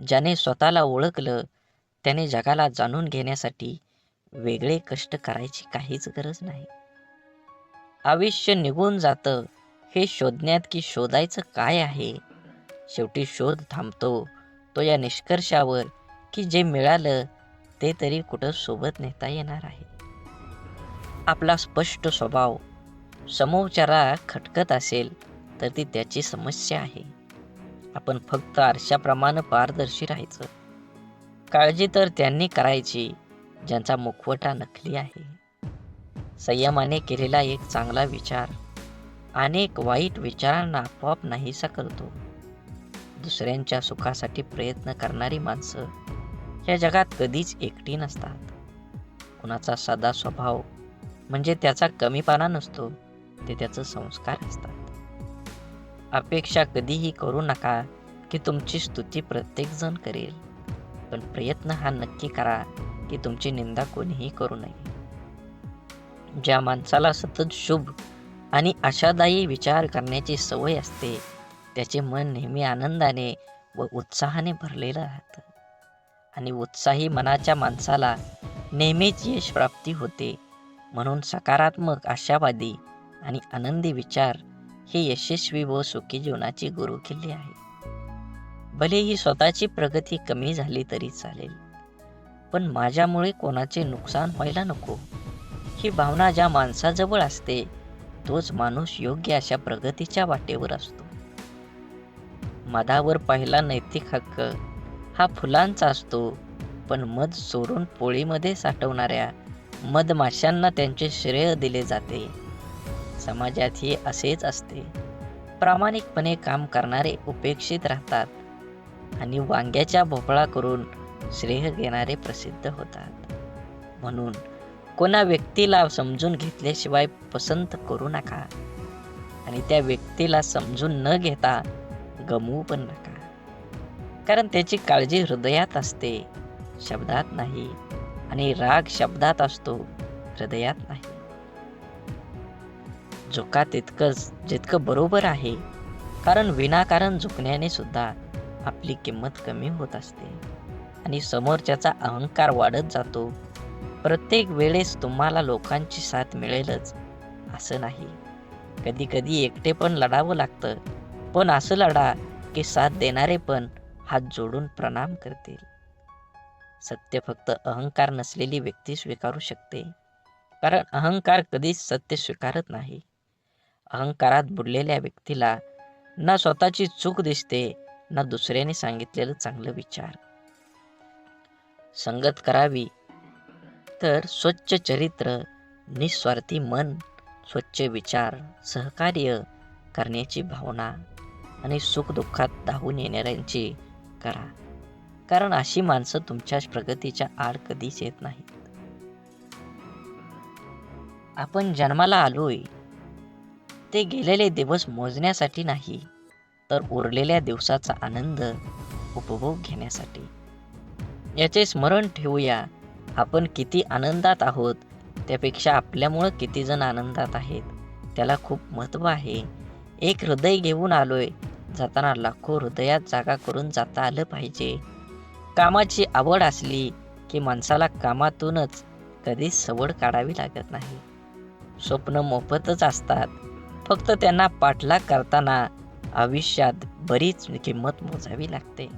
ज्याने स्वतःला ओळखलं त्याने जगाला जाणून घेण्यासाठी वेगळे कष्ट करायची काहीच गरज नाही. आयुष्य निघून जातं हे शोधण्यात की शोधायचं काय आहे. शेवटी शोध थांबतो तो या निष्कर्षावर की जे मिळालं ते तरी कुठं सोबत नेता येणार आहे. आपला स्पष्ट स्वभाव समोरच्याला खटकत असेल तर ती त्याची समस्या आहे. आपण फक्त आरशाप्रमाणे पारदर्शी राहायचं. काळजी तर त्यांनी करायची ज्यांचा मुखवटा नकली आहे. संयमाने केलेला एक चांगला विचार अनेक वाईट विचारांना आपोआप नाहीसा करतो. दुसऱ्यांच्या सुखासाठी प्रयत्न करणारी माणसं या जगात कधीच एकटी नसतात. कुणाचा साधा स्वभाव म्हणजे त्याचा कमीपणा नसतो, ते त्याचं संस्कार असतात. अपेक्षा कधीही करू नका की तुमची स्तुती प्रत्येकजण करेल, पण प्रयत्न हा नक्की करा की तुमची निंदा कोणीही करू नये. ज्या माणसाला सतत शुभ आणि आशादायी विचार करण्याची सवय असते, त्याचे मन नेहमी आनंदाने व उत्साहाने भरलेलं राहतं. आणि उत्साही मनाच्या माणसाला नेहमीच यश प्राप्ती होते. म्हणून सकारात्मक, आशावादी आणि आनंदी विचार हे यशस्वी व सुखी जीवनाची गुरुकिल्ली आहे. भलेही स्वतःची प्रगती कमी झाली तरी चालेल, पण माझ्यामुळे कोणाचे नुकसान व्हायला नको. ही भावना ज्या माणसाजवळ असते तोच माणूस योग्य अशा प्रगतीच्या वाटेवर असतो. मधावर पहिला नैतिक हक्क हा फुलांचा असतो, पण मध चोरून पोळीमध्ये साठवणाऱ्या मधमाशांना त्यांचे श्रेय दिले जाते. समाजातही असेच असते. प्रामाणिकपणे काम करणारे उपेक्षित राहतात आणि वांग्याच्या भोपळा करून श्रेय घेणारे प्रसिद्ध होतात. म्हणून कोणा व्यक्तीला समजून घेतल्याशिवाय पसंत करू नका आणि त्या व्यक्तीला समजून न घेता गमवू पण नका. कारण त्याची काळजी हृदयात असते, शब्दात नाही, आणि राग शब्दात असतो, हृदयात नाही. झुका तितकंच जितकं बरोबर आहे, कारण विनाकारण झुकण्याने सुद्धा आपली किंमत कमी होत असते आणि समोरच्याचा अहंकार वाढत जातो. प्रत्येक वेळेस तुम्हाला लोकांची साथ मिळेलच असं नाही. कधी कधी एकटे पण लढावं लागतं, पण असं लढा की साथ देणारे पण हात जोडून प्रणाम करतील. सत्य फक्त अहंकार नसलेली व्यक्ती स्वीकारू शकते, कारण अहंकार कधीच सत्य स्वीकारत नाही. अहंकारात बुडलेल्या व्यक्तीला ना स्वतःची चूक दिसते, ना दुसऱ्याने सांगितलेलं चांगलं विचार. संगत करावी तर स्वच्छ चरित्र, निस्वार्थी मन, स्वच्छ विचार, सहकार्य करण्याची भावना आणि सुखदुःखात धावून येणाऱ्यांची करा. कारण अशी माणसं तुमच्या प्रगतीच्या आड कधीच येत नाहीत. आपण जन्माला आलोय ते गेलेले दिवस मोजण्यासाठी नाही, तर उरलेल्या दिवसाचा आनंद उपभोग घेण्यासाठी. याचे स्मरण ठेवूया. आपण किती आनंदात आहोत त्यापेक्षा आपल्यामुळं किती जण आनंदात आहेत त्याला खूप महत्त्व आहे. एक हृदय घेऊन आलोय, जाताना लाखो हृदयात जागा करून जाता आलं पाहिजे. कामाची आवड असली की माणसाला कामातूनच कधीच सवड काढावी लागत नाही. स्वप्न मोफतच असतात, फक्त त्यांना पाठलाग करताना आयुष्यात बरीच किंमत मोजावी लागते.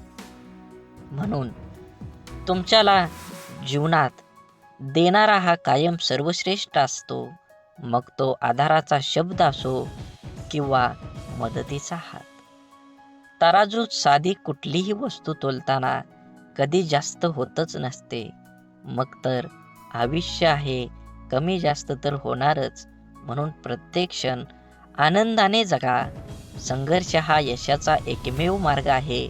म्हणून तुमच्याला जीवनात देणारा हा कायम सर्वश्रेष्ठ असतो, मग तो आधाराचा शब्द असो किंवा मदतीचा हात. तराजूत साधी कुठलीही वस्तू तोलताना कधी जास्त होतच नसते, मग तर आयुष्य आहे, कमी जास्त तर होणारच. म्हणून प्रत्येक क्षण आनंदाने जगा. संघर्ष हा यशाचा एकमेव मार्ग आहे.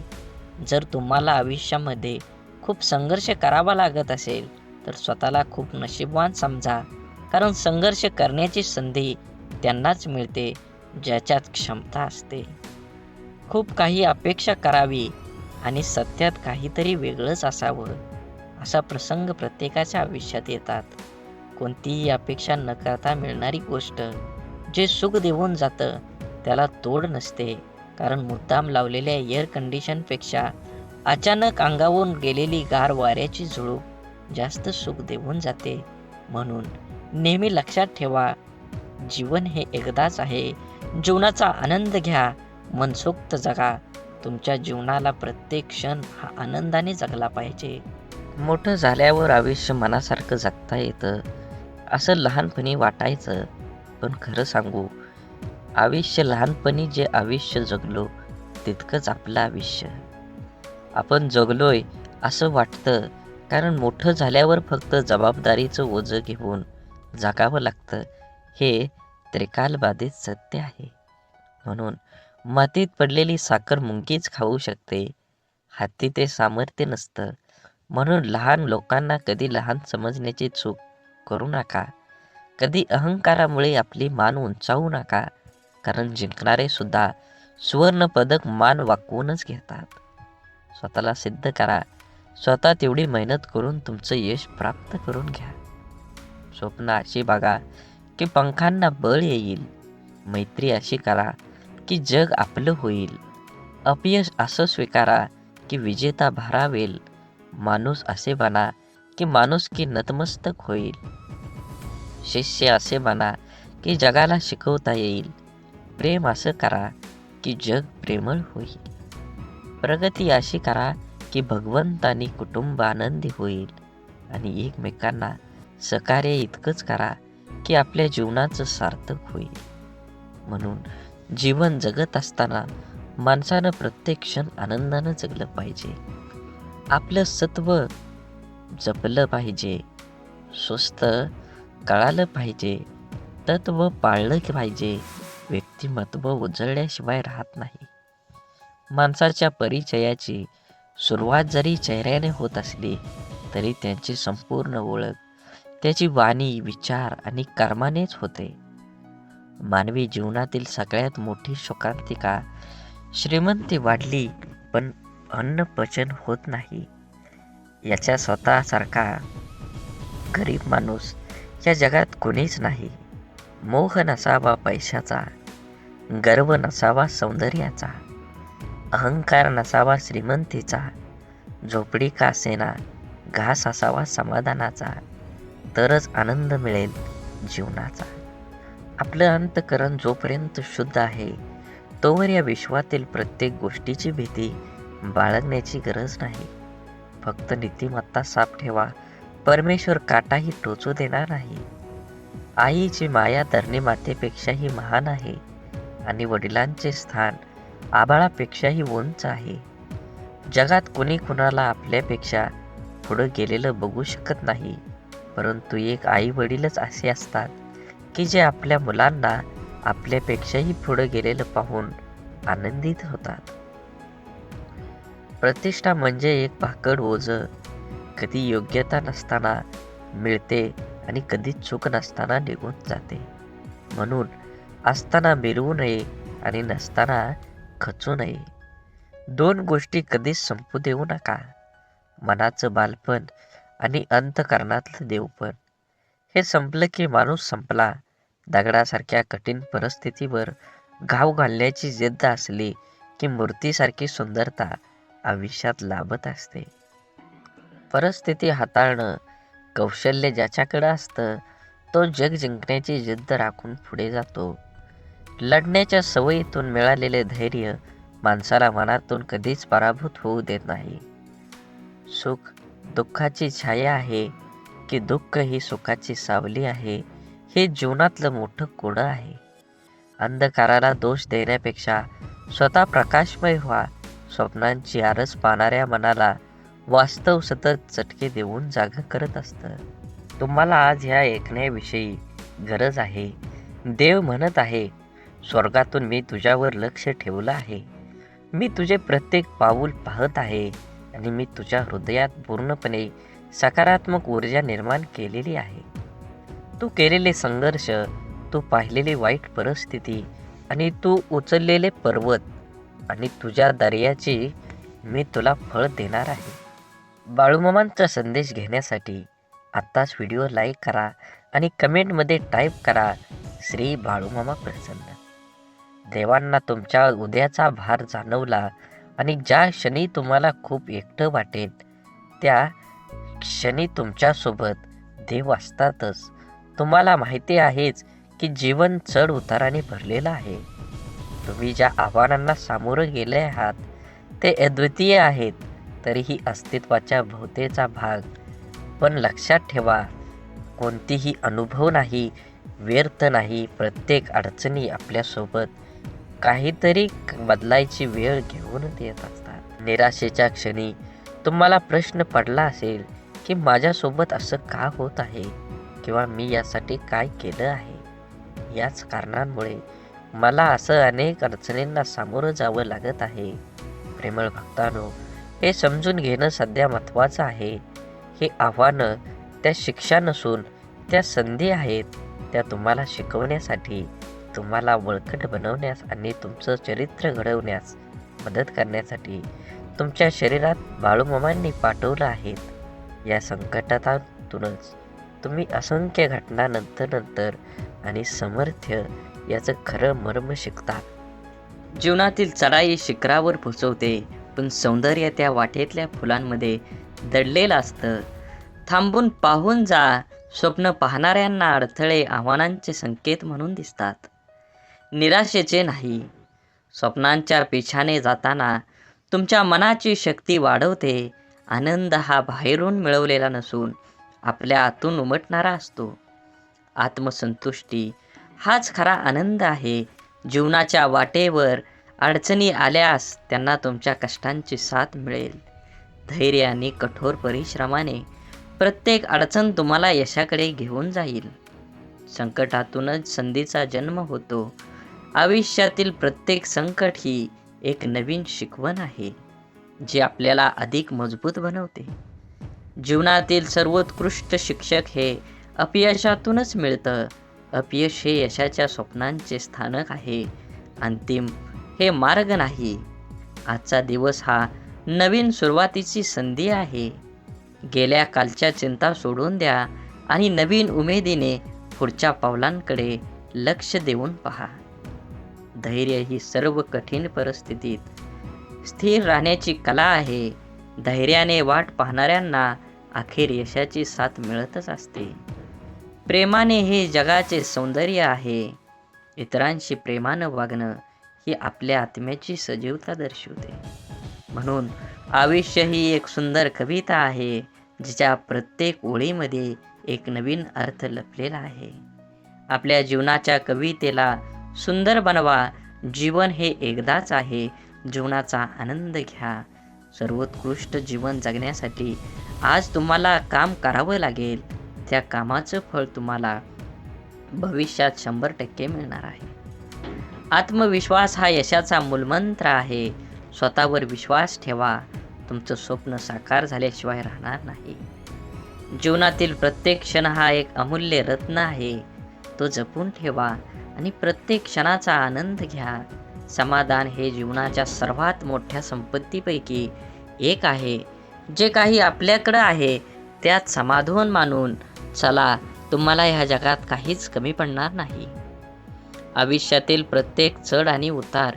जर तुम्हाला आयुष्यामध्ये खूप संघर्ष करावा लागत असेल तर स्वतःला खूप नशीबवान समजा, कारण संघर्ष करण्याची संधी त्यांनाच मिळते ज्याच्यात क्षमता असते. खूप काही अपेक्षा करावी आणि सत्यात काहीतरी वेगळंच असावं, असा प्रसंग प्रत्येकाच्या आयुष्यात येतात. कोणतीही अपेक्षा न करता मिळणारी गोष्ट जे सुख देऊन जातं त्याला तोड नसते, कारण मुद्दाम लावलेल्या एअर कंडिशनपेक्षा अचानक अंगावरून गेलेली गार वाऱ्याची झुळूक जास्त सुख देऊन जाते. म्हणून नेहमी लक्षात ठेवा, जीवन हे एकदाच आहे. जीवनाचा आनंद घ्या, मनसोक्त जगा. तुमच्या जीवनाला प्रत्येक क्षण हा आनंदाने जगला पाहिजे. मोठं झाल्यावर आयुष्य मनासारखं जगता येतं असं लहानपणी वाटायचं, पण खरं सांगू, आयुष्य लहानपणी जे आयुष्य जगलो तितकंच आपलं आयुष्य. आपण जगलोय असं वाटतं, कारण मोठं झाल्यावर फक्त जबाबदारीचं ओझं घेऊन जगावं लागतं, हे त्रिकालबाधित सत्य आहे. म्हणून मातीत पडलेली साखर मुंगीच खाऊ शकते, हाती ते सामर्थ्य नसतं. म्हणून लहान लोकांना कधी लहान समजण्याची चूक करू नका. कधी अहंकारामुळे आपली मान उंचावू नका, कारण जिंकणारे सुद्धा सुवर्ण पदक मान वाकवूनच घेतात. स्वतःला सिद्ध करा, स्वतः तेवढी मेहनत करून तुमचं यश प्राप्त करून घ्या. स्वप्न अशी बघा की पंखांना बळ येईल. मैत्री अशी करा की जग आपलं होईल. अपयश असं स्वीकारा की विजेता भारावेल. माणूस असे बना की माणुसकी नतमस्तक होईल. शिष्य असे बना की जगाला शिकवता येईल. प्रेम असं करा की जग प्रेमळ होईल. प्रगती अशी करा की भगवंत आणि कुटुंब आनंदी होईल आणि एकमेकांना सहकार्य इतकंच करा की आपल्या जीवनाचं सार्थक होईल. म्हणून जीवन जगत असताना माणसानं प्रत्येक क्षण आनंदानं जगलं पाहिजे. आपलं सत्व जपलं पाहिजे, स्वस्थ कळालं पाहिजे, तत्व पाळलं पाहिजे. व्यक्तिमत्व उजळल्याशिवाय राहत नाही. माणसाच्या परिचयाची सुरुवात जरी चेहऱ्याने होत असली तरी त्यांची संपूर्ण ओळख त्याची वाणी, विचार आणि कर्मानेच होते. मानवी जीवनातील सगळ्यात मोठी शोकांतिका श्रीमंती वाढली पण अन्न पचन होत नाही याच्या स्वतःसारखा गरीब माणूस या जगात कोणीच नाही. मोह नसावा पैशाचा, गर्व नसावा सौंदर्याचा, अहंकार नसावा श्रीमंतीचा, झोपडी का असेना घास असावा समाधानाचा, तरच आनंद मिळेल जीवनाचा. आपलं अंतःकरण जोपर्यंत शुद्ध आहे तोवर या विश्वातील प्रत्येक गोष्टीची भीती बाळगण्याची गरज नाही. फक्त नीतिमत्ता साफ ठेवा, परमेश्वर काटाही टोचू देणार नाही. आईची माया धरणी मातेपेक्षाही महान आहे आणि वडिलांचे स्थान आभाळापेक्षाही उंच आहे. जगात कोणी कुणाला आपल्यापेक्षा पुढं गेलेलं बघू शकत नाही, परंतु एक आई वडीलच असे असतात की जे आपल्या मुलांना आपल्यापेक्षाही पुढं गेलेलं पाहून आनंदित होतात. प्रतिष्ठा म्हणजे एक भाकड ओझं, कधी योग्यता नसताना मिळते आणि कधी चूक नसताना निघून जाते. म्हणून असताना मिरवू नये आणि नसताना खचू नये. दोन गोष्टी कधीच संपू देऊ नका, मनाचं बालपण आणि अंतःकरणातलं देवपण. हे संपलं की माणूस संपला. दगडासारख्या कठीण परिस्थितीवर घाव घालण्याची जिद्द असली की मूर्तीसारखी सुंदरता आयुष्यात लाभत असते. परिस्थिती हाताळणं कौशल्य ज्याच्याकडे असतं तो जग जिंकण्याची जिद्द राखून पुढे जातो. लढण्याच्या सवयीतून मिळालेले धैर्य माणसाला मनातून कधीच पराभूत होऊ देत नाही. सुख दुःखाची छाया आहे की दुःख ही सुखाची सावली आहे, हे जीवनातलं मोठं कोडं आहे. अंधकाराला दोष देण्यापेक्षा स्वतः प्रकाशमय व्हा. स्वप्नांची आरस पाहणाऱ्या मनाला वास्तव सतत चटके देऊन जागा करत असतं. तुम्हाला आज ह्या ऐकण्याविषयी गरज आहे. देव म्हणत आहे, स्वर्गातून मी तुझ्यावर लक्ष ठेवलं आहे. मी तुझे प्रत्येक पाऊल पाहत आहे आणि मी तुझ्या हृदयात पूर्णपणे सकारात्मक ऊर्जा निर्माण केलेली आहे. तू केलेले संघर्ष, तू पाहिलेली वाईट परिस्थिती आणि तू उचललेले पर्वत आणि तुझ्या दर्याची मी तुला फळ देणार आहे. बाळूमामांचा संदेश घेण्यासाठी आत्ताच व्हिडिओ लाईक करा आणि कमेंटमध्ये टाईप करा, श्री बाळूमामा प्रसन्न. देवांना तुमच्या उद्याचा भार जाणवला आणि ज्या क्षणी तुम्हाला खूप एकटं वाटेल त्या क्षणी तुमच्यासोबत देव असतातच. तुम्हाला माहिती आहेच की जीवन चढ उताराने भरलेलं आहे. तुम्ही ज्या आव्हानांना सामोरं गेले आहात ते अद्वितीय आहेत, तरीही अस्तित्वाच्या भोवतेचा भाग. पण लक्षात ठेवा, कोणतीही अनुभव नाही, व्यर्थ नाही. प्रत्येक अडचणी आपल्यासोबत काहीतरी बदलायची वेळ घेऊन येत असतात. निराशेच्या क्षणी तुम्हाला प्रश्न पडला असेल की माझ्यासोबत असं का होत आहे किंवा मी यासाठी काय केलं आहे. याच कारणांमुळे मला असं अनेक अडचणींना सामोरं जावं लागत आहे. प्रेमळ भक्तांनो, हे समजून घेणं सध्या महत्त्वाचं आहे. हे आव्हानं त्या शिक्षा नसून त्या संधी आहेत. त्या तुम्हाला शिकवण्यासाठी, तुम्हाला बळकट बनवण्यास आणि तुमचं चरित्र घडवण्यास मदत करण्यासाठी तुमच्या शरीरात बाळूमामांनी पाठवलं आहेत. या संकटातूनच तुम्ही असंख्य घटना नंतर आणि सामर्थ्य याचं खरं मर्म शिकता. जीवनातील चढाई शिखरावर पोचवते, पण सौंदर्य त्या वाटेतल्या फुलांमध्ये दडलेलं असतं. थांबून पाहून जा. स्वप्न पाहणाऱ्यांना अडथळे आव्हानांचे संकेत म्हणून दिसतात, निराशेचे नाही. स्वप्नांच्या पिछाने जाताना तुमच्या मनाची शक्ती वाढवते. आनंद हा बाहेरून मिळवलेला नसून आपल्या आतून उमटणारा असतो. आत्मसंतुष्टी हाच खरा आनंद आहे. जीवनाच्या वाटेवर अडचणी आल्यास त्यांना तुमच्या कष्टांची साथ मिळेल. धैर्य आणि कठोर परिश्रमाने प्रत्येक अडचण तुम्हाला यशाकडे घेऊन जाईल. संकटातूनच संधीचा जन्म होतो. आयुष्यातील प्रत्येक संकट ही एक नवीन शिकवण आहे, जी आपल्याला अधिक मजबूत बनवते. जीवनातील सर्वोत्कृष्ट शिक्षक हे अपयशातूनच मिळतं. अपयश हे यशाच्या स्वप्नांचे स्थानक आहे, अंतिम हे मार्ग नाही. आजचा दिवस हा नवीन सुरुवातीची संधी आहे. गेल्या कालच्या चिंता सोडून द्या आणि नवीन उमेदीने पुढच्या पावलांकडे लक्ष देऊन पहा. धैर्य ही सर्व कठीण परिस्थितीत स्थिर राहण्याची कला आहे. धैर्याने वाट पाहणाऱ्यांना अखेर यशाची साथ मिळतच असते. प्रेमाने हे जगाचे सौंदर्य आहे. इतरांशी प्रेमानं वागणं ही आपल्या आत्म्याची सजीवता दर्शवते. म्हणून आयुष्य ही एक सुंदर कविता आहे, जिच्या प्रत्येक ओळीमध्ये एक नवीन अर्थ लपलेला आहे. आपल्या जीवनाच्या कवितेला सुंदर बनवा. जीवन हे एकदाच आहे. जीवनाचा आनंद घ्या. सर्वोत्कृष्ट जीवन जगण्यासाठी आज तुम्हाला काम करावं लागेल. त्या कामाचं फळ तुम्हाला भविष्यात 100% मिळणार आहे. आत्मविश्वास हा यशाचा मूलमंत्र आहे. स्वतःवर विश्वास ठेवा. तुमचं स्वप्न साकार झाल्याशिवाय राहणार नाही. जीवनातील प्रत्येक क्षण हा एक अमूल्य रत्न आहे. तो जपून ठेवा आणि प्रत्येक क्षणाचा आनंद घ्या. समाधान हे जीवनाच्या सर्वात मोठ्या संपत्तीपैकी एक आहे. जे काही आपल्याकडं आहे त्यात समाधान मानून चला. तुम्हाला ह्या जगात काहीच कमी पडणार नाही. आयुष्यातील प्रत्येक चढ आणि उतार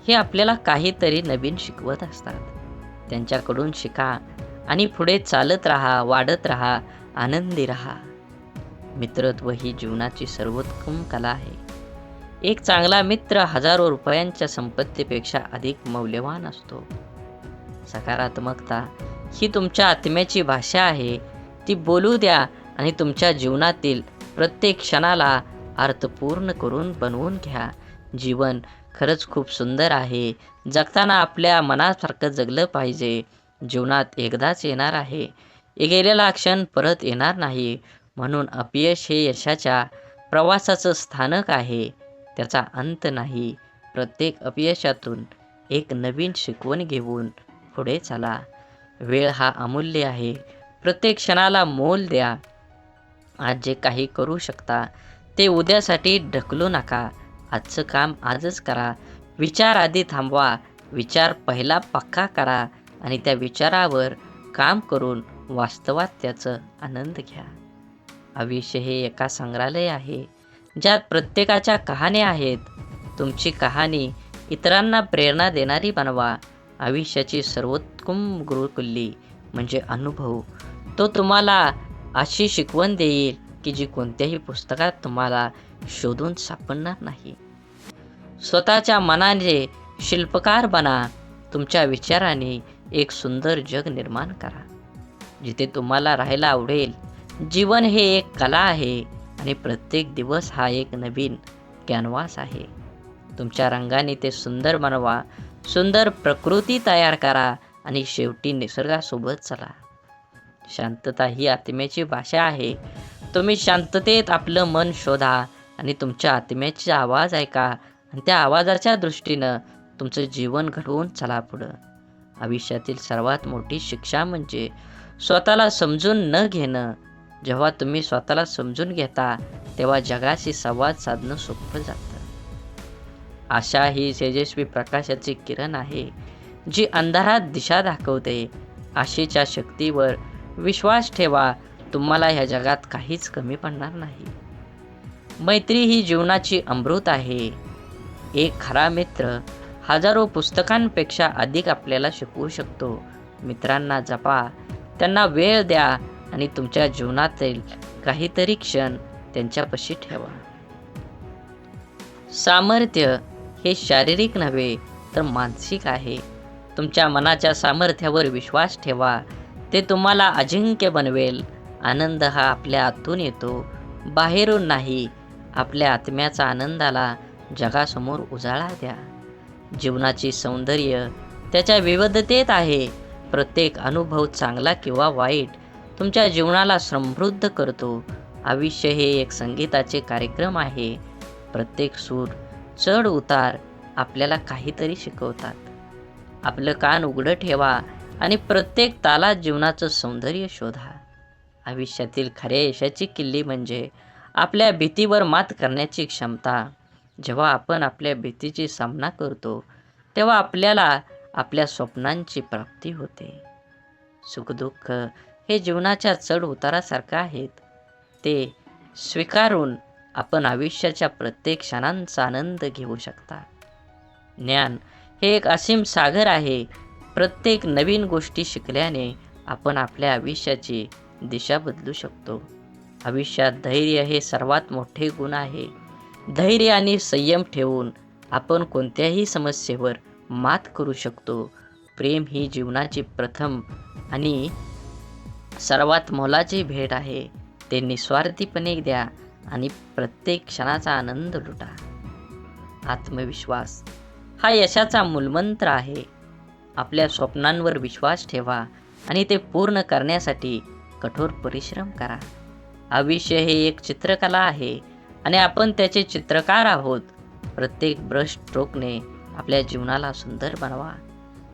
हे आपल्याला काहीतरी नवीन शिकवत असतात. त्यांच्याकडून शिका आणि पुढे चालत राहा, वाढत राहा, आनंदी राहा. मित्रत्व ही जीवनाची सर्वोत्तम कला आहे. एक चांगला मित्र हजारो रुपयांच्या संपत्तीपेक्षा अधिक मौल्यवान असतो. सकारात्मकता ही तुमच्या आत्म्याची भाषा आहे. ती बोलू द्या आणि तुमच्या जीवनातील प्रत्येक क्षणाला अर्थपूर्ण करून बनवून घ्या. जीवन खरंच खूप सुंदर आहे. जगताना आपल्या मनासारखं जगलं पाहिजे. जीवनात एकदाच येणार आहे. गेलेला क्षण परत येणार नाही. म्हणून अपयश हे यशाच्या प्रवासाचं स्थानक आहे, त्याचा अंत नाही. प्रत्येक अपयशातून एक नवीन शिकवण घेऊन पुढे चला. वेळ हा अमूल्य आहे. प्रत्येक क्षणाला मोल द्या. आज जे काही करू शकता ते उद्यासाठी ढकलू नका. आजचं काम आजच करा. विचार आधी थांबवा. विचार पहिला पक्का करा आणि त्या विचारावर काम करून वास्तवात त्याचा आनंद घ्या. आयुष्य हे एका संग्रहालय आहे, ज्यात प्रत्येकाच्या कहाण्या आहेत. तुमची कहाणी इतरांना प्रेरणा देणारी बनवा. आयुष्याची सर्वोत्तम गुरुकिल्ली म्हणजे अनुभव. तो तुम्हाला अशी शिकवण देईल की जी कोणत्याही पुस्तकात तुम्हाला शोधून सापडणार नाही. स्वतःच्या मनाने शिल्पकार बना. तुमच्या विचाराने एक सुंदर जग निर्माण करा, जिथे तुम्हाला राहायला आवडेल. जीवन हे एक कला आहे आणि प्रत्येक दिवस हा एक नवीन कॅनव्हास आहे. तुमच्या रंगाने ते सुंदर बनवा. सुंदर प्रकृती तयार करा आणि शेवटी निसर्गासोबत चला. शांतता ही आत्म्याची भाषा आहे. तुम्ही शांततेत आपलं मन शोधा आणि तुमच्या आत्म्याचा आवाज ऐका आणि त्या आवाजाच्या दृष्टीनं तुमचं जीवन घडवून चला पुढं. आयुष्यातील सर्वात मोठी शिक्षा म्हणजे स्वतःला समजून न घेणं. जेव्हा तुम्ही स्वतःला समजून घेता तेव्हा जगाशी संवाद साधणं सोपं जातं. आशा ही तेजस्वी प्रकाशाची किरण आहे, जी अंधारात दिशा दाखवते. आशेच्या शक्तीवर विश्वास ठेवा. तुम्हाला ह्या जगात काहीच कमी पडणार नाही. मैत्री ही जीवनाची अमृत आहे. एक खरा मित्र हजारो पुस्तकांपेक्षा अधिक आपल्याला शिकवू शकतो. मित्रांना जपा, त्यांना वेळ द्या आणि तुमच्या जीवनातील काहीतरी क्षण त्यांच्यापाशी ठेवा. सामर्थ्य हे शारीरिक नव्हे तर मानसिक आहे. तुमच्या मनाच्या सामर्थ्यावर विश्वास ठेवा. ते तुम्हाला अजिंक्य बनवेल. आनंद हा आपल्या आतून येतो, बाहेरून नाही. आपल्या आत्म्याचा आनंदाला जगासमोर उजाळा द्या. जीवनाची सौंदर्य त्याच्या विविधतेत आहे. प्रत्येक अनुभव चांगला किंवा वाईट तुमच्या जीवनाला समृद्ध करतो. आयुष्य हे एक संगीताचे कार्यक्रम आहे. प्रत्येक सूर, चढ उतार आपल्याला काहीतरी शिकवतात. आपलं कान उघडं ठेवा आणि प्रत्येक तालात जीवनाचं सौंदर्य शोधा. आयुष्यातील खऱ्या यशाची किल्ली म्हणजे आपल्या भीतीवर मात करण्याची क्षमता. जेव्हा आपण आपल्या भीतीची सामना करतो तेव्हा आपल्याला आपल्या स्वप्नांची प्राप्ती होते. सुखदुःख हे जीवनाच्या चढ उतारासारखं आहेत. ते स्वीकारून आपण आयुष्याच्या प्रत्येक क्षणांचा आनंद घेऊ शकता. ज्ञान हे एक असीम सागर आहे. प्रत्येक नवीन गोष्टी शिकल्याने आपण आपल्या आयुष्याची दिशा बदलू शकतो. आयुष्यात धैर्य हे सर्वात मोठे गुण आहे. धैर्य आणि संयम ठेवून आपण कोणत्याही समस्येवर मात करू शकतो. प्रेम ही जीवनाची प्रथम आणि सर्वात मोलाची भेट आहे. ते निस्वार्थीपणे द्या आणि प्रत्येक क्षणाचा आनंद लुटा. आत्मविश्वास हा यशाचा मूलमंत्र आहे. आपल्या स्वप्नांवर विश्वास ठेवा आणि ते पूर्ण करण्यासाठी कठोर परिश्रम करा. आयुष्य हे एक चित्रकला आहे आणि आपण त्याचे चित्रकार आहोत. प्रत्येक ब्रश स्ट्रोकने आपल्या जीवनाला सुंदर बनवा.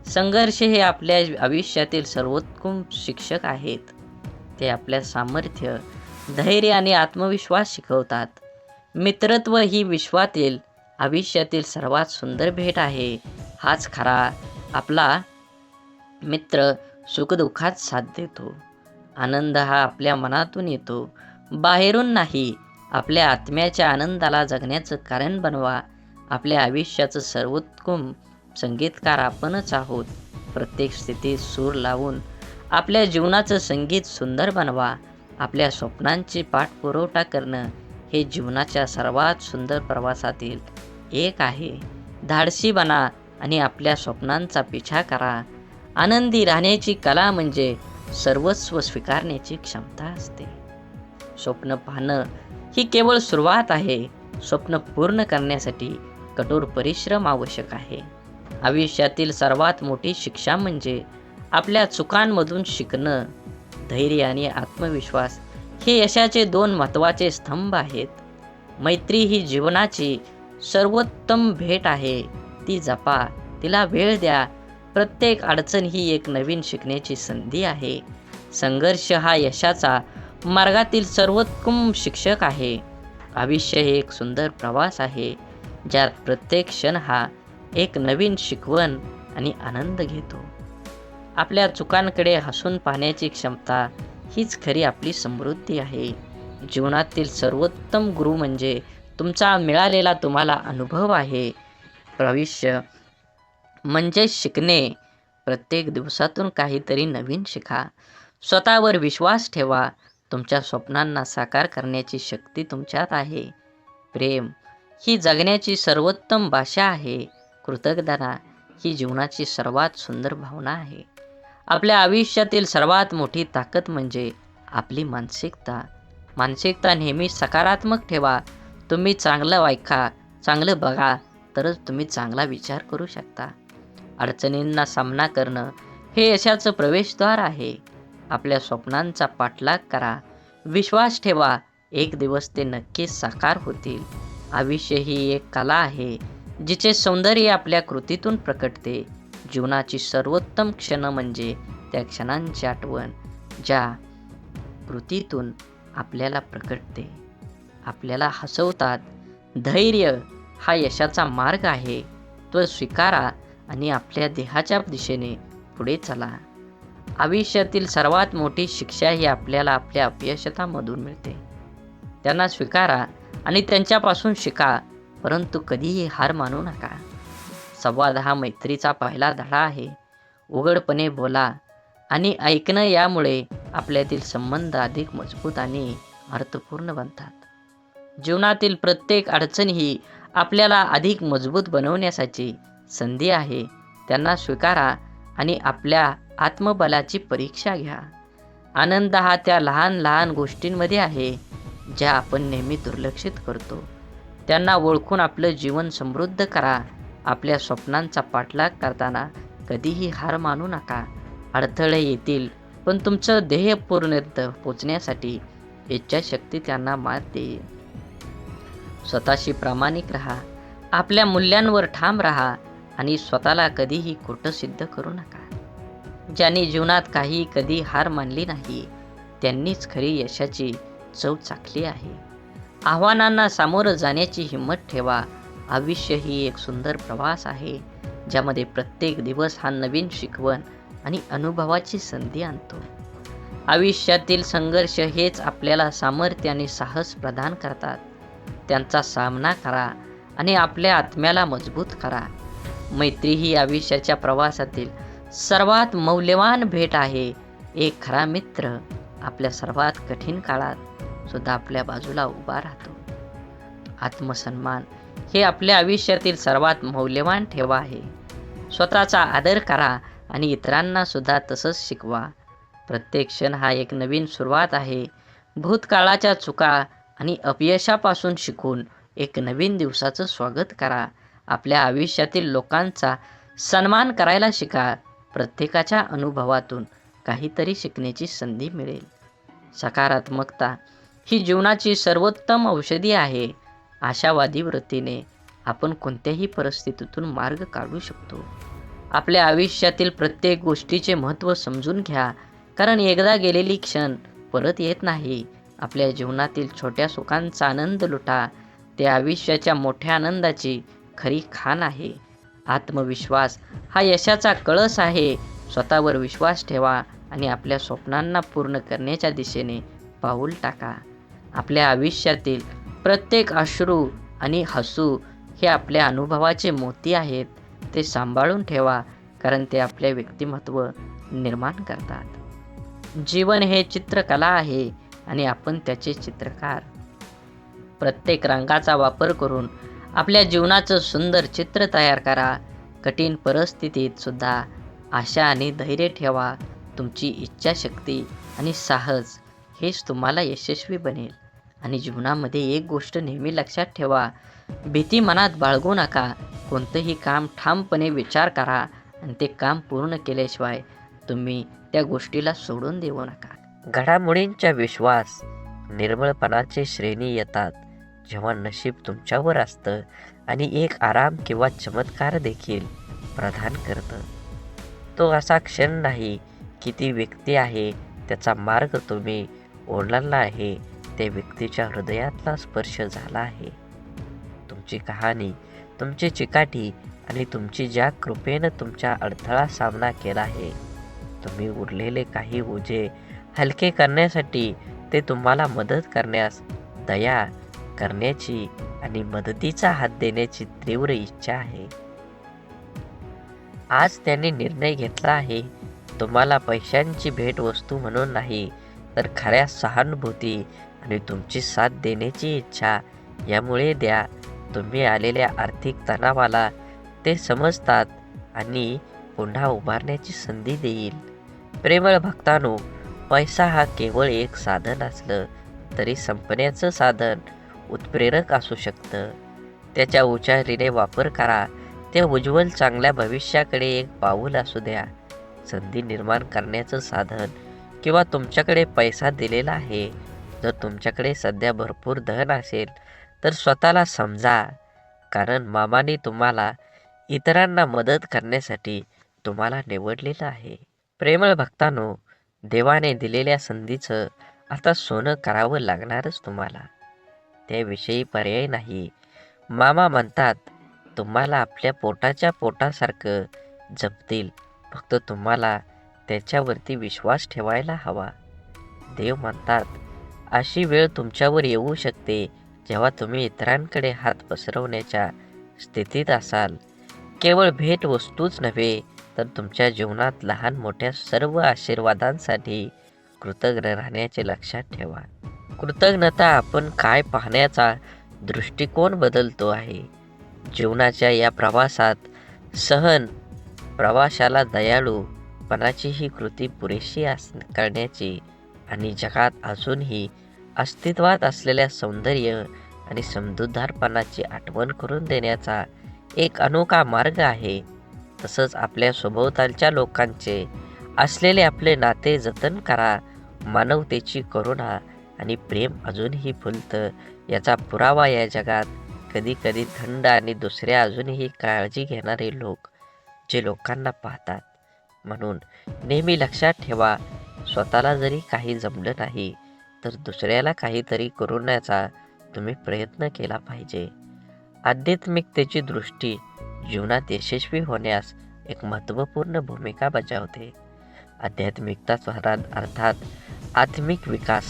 संघर्ष हे आपल्या आयुष्यातील सर्वोत्तम शिक्षक आहेत. ते आपल्या सामर्थ्य, धैर्य आणि आत्मविश्वास शिकवतात. मित्रत्व ही विश्वातील आयुष्यातील सर्वात सुंदर भेट आहे. हाच खरा आपला मित्र सुखदुःखात साथ देतो. आनंद हा आपल्या मनातून येतो, बाहेरून नाही. आपल्या आत्म्याच्या आनंदाला जगण्याचं कारण बनवा. आपल्या आयुष्याचं सर्वोत्तम संगीतकार आपणच आहोत. प्रत्येक स्थितीत सूर लावून आपल्या जीवनाचं संगीत सुंदर बनवा. आपल्या स्वप्नांची पाठपुरावा करणं हे जीवनाच्या सर्वात सुंदर प्रवासातील एक आहे. धाडसी बना आणि आपल्या स्वप्नांचा पिछा करा. आनंदी राहण्याची कला म्हणजे सर्वस्व स्वीकारण्याची क्षमता असते. स्वप्न पाहणं ही केवळ सुरुवात आहे. स्वप्न पूर्ण करण्यासाठी कठोर परिश्रम आवश्यक आहे. आयुष्यातील सर्वात मोठी शिक्षा म्हणजे आपल्या चुकांमधून शिकणं. धैर्य आणि आत्मविश्वास हे यशाचे दोन महत्त्वाचे स्तंभ आहेत. मैत्री ही जीवनाची सर्वोत्तम भेट आहे. ती जपा, तिला वेळ द्या. प्रत्येक अडचण ही एक नवीन शिकण्याची संधी आहे. संघर्ष हा यशाचा मार्गातील सर्वोत्तम शिक्षक आहे. आयुष्य हे एक सुंदर प्रवास आहे, ज्यात प्रत्येक क्षण हा एक नवीन शिकवण आणि आनंद घेतो. आपल्या चुकांकडे हसून पाहण्याची क्षमता हीच खरी आपली समृद्धी आहे. जीवनातील सर्वोत्तम गुरु म्हणजे तुमचा मिळालेला तुम्हाला अनुभव आहे. भविष्य म्हणजे शिकणे. प्रत्येक दिवसातून काहीतरी नवीन शिका. स्वतःवर विश्वास ठेवा. तुमच्या स्वप्नांना साकार करण्याची शक्ती तुमच्यात आहे. प्रेम ही जगण्याची सर्वोत्तम भाषा आहे. कृतज्ञता ही जीवनाची सर्वात सुंदर भावना आहे. आपल्या आयुष्यातील सर्वात मोठी ताकद म्हणजे आपली मानसिकता. मानसिकता नेहमी सकारात्मक ठेवा. तुम्ही चांगलं ऐका, चांगलं बघा, तरच तुम्ही चांगला विचार करू शकता. अडचणींना सामना करणं हे यशाचं प्रवेशद्वार आहे. आपल्या स्वप्नांचा पाठलाग करा. विश्वास ठेवा, एक दिवस ते नक्कीच साकार होतील. आयुष्य ही एक कला आहे, जिचे सौंदर्य आपल्या कृतीतून प्रकटते. जीवनाची सर्वोत्तम क्षण म्हणजे त्या क्षणांची आठवण, ज्या कृतीतून आपल्याला प्रकटते, आपल्याला हसवतात. धैर्य हा यशाचा मार्ग आहे. तो स्वीकारा आणि आपल्या देहाच्या दिशेने पुढे चला. आयुष्यातील सर्वात मोठी शिक्षा ही आपल्याला आपल्या अपयशामधून मिळते. त्यांना स्वीकारा आणि त्यांच्यापासून शिका, परंतु कधीही हार मानू नका. संवाद हा मैत्रीचा पहिला धडा आहे. उघडपणे बोला आणि ऐकणं यामुळे आपल्यातील संबंध अधिक मजबूत आणि अर्थपूर्ण बनतात. जीवनातील प्रत्येक अडचण ही आपल्याला अधिक मजबूत बनवण्यासाठी संधी आहे. त्यांना स्वीकारा आणि आपल्या आत्मबलाची परीक्षा घ्या. आनंद हा त्या लहान लहान गोष्टींमध्ये आहे ज्या आपण नेहमी दुर्लक्षित करतो. त्यांना ओळखून आपलं जीवन समृद्ध करा. आपल्या स्वप्नांचा पाठलाग करताना कधीही हार मानू नका. अडथळे येतील, पण तुमचं ध्येय पूर्णत्वापर्यंत पोचण्यासाठी इच्छाशक्ती त्यांना मात देईल. स्वतःशी प्रामाणिक राहा. आपल्या मूल्यांवर ठाम राहा आणि स्वतःला कधीही खोटं सिद्ध करू नका. ज्यांनी जीवनात कधी हार मानली नाही, त्यांनीच खरी यशाची चव चाखली आहे. आव्हानांना सामोरं जाण्याची हिंमत ठेवा. आयुष्य ही एक सुंदर प्रवास आहे, ज्यामध्ये प्रत्येक दिवस हा नवीन शिकवण आणि अनुभवाची संधी आणतो. आयुष्यातील संघर्ष हेच आपल्याला सामर्थ्य आणि साहस प्रदान करतात. त्यांचा सामना करा आणि आपल्या आत्म्याला मजबूत करा. मैत्री ही आयुष्याच्या प्रवासातील सर्वात मौल्यवान भेट आहे. एक खरा मित्र आपल्या सर्वात कठीण काळात सुद्धा आपल्या बाजूला उभा राहतो. आत्मसन्मान हे आपल्या आयुष्यातील सर्वात मौल्यवान ठेवा आहे. स्वतःचा आदर करा आणि इतरांना सुद्धा तसंच शिकवा. प्रत्येक क्षण हा एक नवीन सुरुवात आहे. भूतकाळाच्या चुका आणि अपयशापासून शिकून एक नवीन दिवसाचं स्वागत करा. आपल्या आयुष्यातील लोकांचा सन्मान करायला शिका. प्रत्येकाच्या अनुभवातून काहीतरी शिकण्याची संधी मिळेल. सकारात्मकता ही जीवनाची सर्वोत्तम औषधी आहे. आशावादी वृत्तीने आपण कोणत्याही परिस्थितीतून मार्ग काढू शकतो. आपल्या आयुष्यातील प्रत्येक गोष्टीचे महत्त्व समजून घ्या, कारण एकदा गेलेली क्षण परत येत नाही. आपल्या जीवनातील छोट्या सुखांचा आनंद लुटा. ते आयुष्याच्या मोठ्या आनंदाची खरी खाण आहे. आत्मविश्वास हा यशाचा कळस आहे. स्वतःवर विश्वास ठेवा आणि आपल्या स्वप्नांना पूर्ण करण्याच्या दिशेने पाऊल टाका. आपल्या आयुष्यातील प्रत्येक अश्रू आणि हसू हे आपल्या अनुभवाचे मोती आहेत. ते सांभाळून ठेवा, कारण ते आपले व्यक्तिमत्व निर्माण करतात. जीवन हे चित्रकला आहे आणि आपण त्याचे चित्रकार. प्रत्येक रंगाचा वापर करून आपल्या जीवनाचं सुंदर चित्र तयार करा. कठीण परिस्थितीत सुद्धा आशा आणि धैर्य ठेवा. तुमची इच्छाशक्ती आणि साहस हेच तुम्हाला यशस्वी बनेल. आणि जीवनामध्ये एक गोष्ट नेहमी लक्षात ठेवा, भीती मनात बाळगू नका. कोणतंही काम ठामपणे विचार करा आणि ते काम पूर्ण केल्याशिवाय तुम्ही त्या गोष्टीला सोडून देऊ नका. घडामोडींचा विश्वास निर्मळपणाचे श्रेणी येतात जेव्हा नशीब तुमच्यावर असतं आणि एक आराम किंवा चमत्कार देखील प्रदान करतं. तो असा क्षण नाही की ती व्यक्ती आहे, त्याचा मार्ग तुम्ही ओलांडला आहे, त्या व्यक्तीच्या हृदयातला स्पर्श झाला आहे. तुमची कहाणी, तुमची चिकाटी आणि तुमची ज्या कृपेनं तुमच्या अडथळा सामना केला आहे, तुम्ही उरलेले काही ओझे हलके करण्यासाठी, ते तुम्हाला मदत करण्यास, दया करण्याची आणि मदतीचा हात देण्याची तीव्र इच्छा आहे. आज त्यांनी निर्णय घेतला आहे, तुम्हाला पैशांची भेटवस्तू म्हणून नाही, तर खऱ्या सहानुभूती आणि तुमची साथ देण्याची इच्छा यामुळे द्या. तुम्ही आलेल्या आर्थिक तणावाला ते समजतात आणि पुन्हा उभारण्याची संधी देईल. प्रेमळ भक्तांनो, पैसा हा केवळ एक साधन असलं तरी संपण्याचं साधन उत्प्रेरक असू शकतं. त्याच्या हुशारीने वापर करा. ते उज्ज्वल चांगल्या भविष्याकडे एक पाऊल असू द्या. संधी निर्माण करण्याचं साधन किंवा तुमच्याकडे पैसा दिलेला आहे. जर तुमच्याकडे सध्या भरपूर धन असेल तर स्वतःला समजा, कारण मामाने तुम्हाला इतरांना मदत करण्यासाठी तुम्हाला निवडलेलं आहे. प्रेमळ भक्तांनो, देवाने दिलेल्या संधीचं आता सोनं करावं लागणारच तुम्हाला. त्याविषयी पर्याय नाही. मामा म्हणतात, तुम्हाला आपल्या पोटाच्या पोटासारखं जपतील, फक्त तुम्हाला त्याच्यावरती विश्वास ठेवायला हवा. देव म्हणतात, अशी वेळ तुमच्यावर येऊ शकते जेव्हा तुम्ही इतरांकडे हात पसरवण्याच्या स्थितीत असाल. केवळ भेटवस्तूच नव्हे, तर तुमच्या जीवनात लहान मोठ्या सर्व आशीर्वादांसाठी कृतज्ञ राहण्याचे लक्षात ठेवा. कृतज्ञता आपण काय पाहण्याचा दृष्टिकोन बदलतो आहे. जीवनाच्या या प्रवासात सहन प्रवाशाला दयाळूपणाची ही कृती पुरेशी करण्याची आणि जगात अजूनही अस्तित्वात असलेल्या सौंदर्य आणि समजूतदारपणाची आठवण करून देण्याचा एक अनोखा मार्ग आहे. तसंच आपल्या सभोवतालच्या लोकांचे असलेले आपले नाते जतन करा. मानवतेची करुणा आणि प्रेम अजूनही फुलतं याचा पुरावा या जगात कधी कधी थंड आणि दुसऱ्या अजूनही काळजी घेणारे लोक जे लोकांना पाहतात. म्हणून नेहमी लक्षात ठेवा, स्वतःला जरी काही जमलं नाही तर दुसऱ्याला काहीतरी करूण्याचा तुम्ही प्रयत्न केला पाहिजे. आध्यात्मिकतेची दृष्टी जीवनात यशस्वी होण्यास एक महत्त्वपूर्ण भूमिका बजावते. आध्यात्मिकता अर्थात आत्मिक विकास,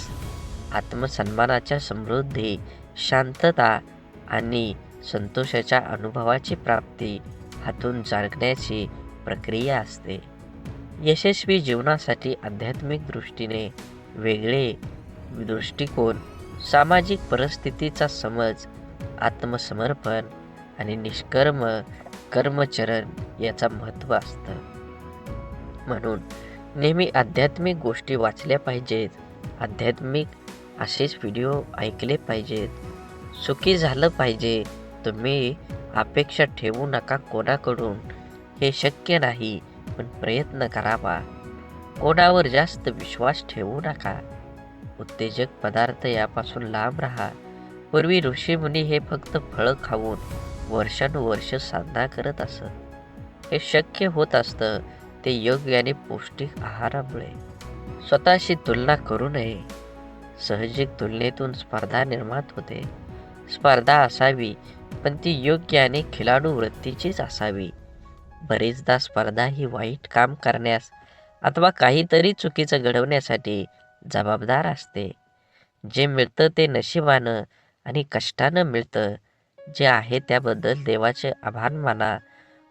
आत्मसन्मानाच्या समृद्धी, शांतता आणि संतोषाच्या अनुभवाची प्राप्ती हातून जागण्याची प्रक्रिया असते. यशस्वी जीवनासाठी आध्यात्मिक दृष्टीने वेगळे दृष्टिकोन, सामाजिक परिस्थितीचा समज, आत्मसमर्पण आणि निष्कर्म कर्मचरण याचा महत्त्व असतं. म्हणून नेहमी आध्यात्मिक गोष्टी वाचल्या पाहिजेत. आध्यात्मिक असेच व्हिडिओ ऐकले पाहिजेत. सुखी झालं पाहिजे. तुम्ही अपेक्षा ठेवू नका कोणाकडून. हे शक्य नाही, पण प्रयत्न करावा. कोणावर जास्त विश्वास ठेवू नका. उत्तेजक पदार्थ यापासून लांब राहा. पूर्वी ऋषीमुनी हे फक्त फळं खाऊन वर्षानुवर्ष साधना करत असत. हे शक्य होत असतं ते योग्य आणि पौष्टिक आहारामुळे. स्वतःशी तुलना करू नये. साहजिक तुलनेतून स्पर्धा निर्माण होते. स्पर्धा असावी, पण ती योग्य आणि खिलाडू वृत्तीचीच असावी. बरेचदा स्पर्धा ही वाईट काम करण्यास अथवा काहीतरी चुकीचं घडवण्यासाठी जबाबदार असते. जे मिळतं ते नशिबानं आणि कष्टानं मिळतं. जे आहे त्याबद्दल देवाचे आभार माना.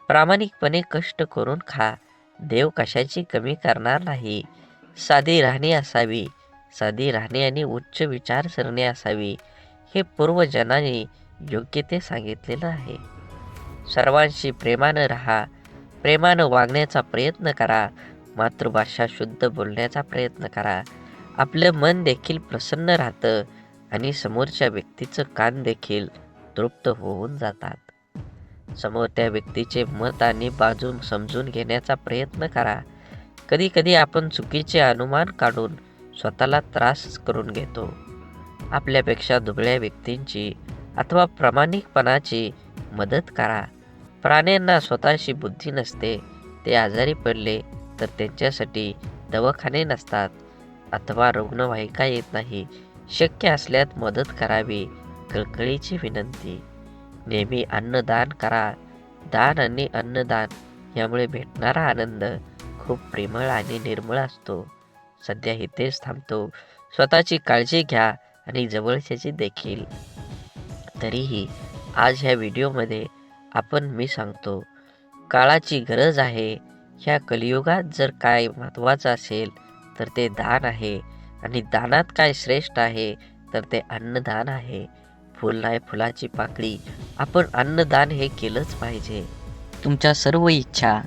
प्रामाणिकपणे कष्ट करून खा. देव कशाची कमी करणार नाही. साधी राहणी असावी. साधी राहणी आणि उच्च विचारसरणी असावी. हे पूर्वजनांनी योग्य ते सांगितलेलं आहे. सर्वांशी प्रेमानं राहा. प्रेमानं वागण्याचा प्रयत्न करा. मातृभाषा शुद्ध बोलण्याचा प्रयत्न करा. आपलं मन देखील प्रसन्न राहतं आणि समोरच्या व्यक्तीचं कान देखील तृप्त होऊन जातात. समोरच्या व्यक्तीचे मत आणि बाजू समजून घेण्याचा प्रयत्न करा. कधी कधी आपण चुकीचे अनुमान काढून स्वतःला त्रास करून घेतो. आपल्यापेक्षा दुबळ्या व्यक्तींची अथवा प्रामाणिकपणाची मदत करा. प्राण्यांना स्वतःची बुद्धी नसते. ते आजारी पडले तर त्यांच्यासाठी दवाखाने नसतात अथवा रुग्णवाहिका येत नाही. शक्य असल्यास मदत करावी. कळकळीची विनंती. नेहमी अन्नदान करा. दान आणि अन्नदान यामुळे भेटणारा आनंद खूप प्रेमळ आणि निर्मळ असतो. सध्या इथेच थांबतो. स्वतःची काळजी घ्या आणि जवळच्याची देखील. तरीही आज ह्या व्हिडिओमध्ये मी सांगतो, काळाची गरज आहे. ह्या कलियुगात जर काय महत्त्वाचं असेल तर ते दान आहे. आणि दानात काय श्रेष्ठ आहे तर ते अन्नदान आहे. फुल नाही फुलाची पाकळी. आपण अन्नदान हे केलंच पाहिजे. तुमच्या सर्व इच्छा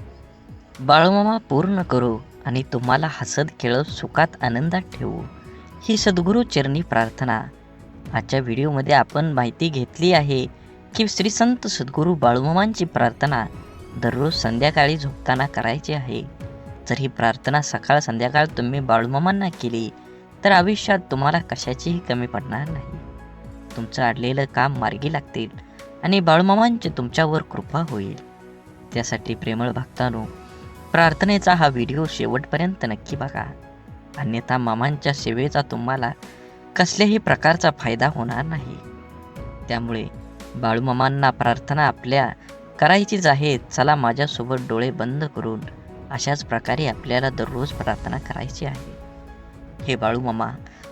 बाळूमामा पूर्ण करू आणि तुम्हाला हसत खेळत सुखात आनंदात ठेवू, ही सद्गुरू चरणी प्रार्थना. आजच्या व्हिडिओमध्ये आपण माहिती घेतली आहे की श्री संत सद्गुरू बाळूमामांची प्रार्थना दररोज संध्याकाळी झोपताना करायची आहे. जर ही प्रार्थना सकाळ संध्याकाळ तुम्ही बाळूमामांना केली तर आयुष्यात तुम्हाला कशाचीही कमी पडणार नाही. तुमचं अडलेलं काम मार्गी लागतील आणि बाळूमामांची तुमच्यावर कृपा होईल. त्यासाठी प्रेमळ भक्तांनो, प्रार्थनेचा हा व्हिडिओ शेवटपर्यंत नक्की बघा. अन्यथा मामांच्या सेवेचा तुम्हाला कसल्याही प्रकारचा फायदा होणार नाही. त्यामुळे बाळूमामांना प्रार्थना आपल्या करायचीच आहे. चला माझ्यासोबत डोळे बंद करून अशाच प्रकारे आपल्याला दररोज प्रार्थना करायची आहे. हे बाळूमामा,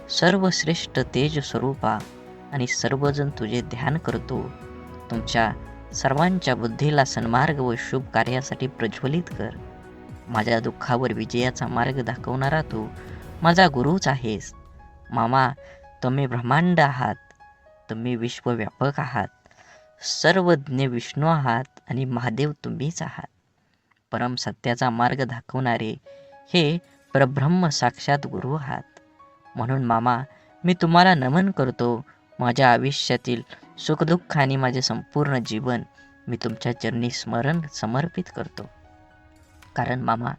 सर्वश्रेष्ठ तेज स्वरूपा आणि सर्वजण तुझे ध्यान करतो. तुमच्या सर्वांच्या बुद्धीला सन्मार्ग व शुभ कार्यासाठी प्रज्वलित कर. माझ्या दुःखावर विजयाचा मार्ग दाखवणारा तू माझा गुरुच आहेस. मामा, तुम्ही ब्रह्मांड आहात. तुम्ही विश्वव्यापक आहात. सर्वज्ञ विष्णू आहात आणि महादेव तुम्हीच आहात. परम सत्याचा मार्ग दाखवणारे हे परब्रह्म साक्षात गुरु आहात. म्हणून मामा, मी तुम्हाला नमन करतो. माझ्या आयुष्यातील सुखदुःख आणि माझे संपूर्ण जीवन मी तुमच्या चरणी समर्पित करतो. कारण मामा,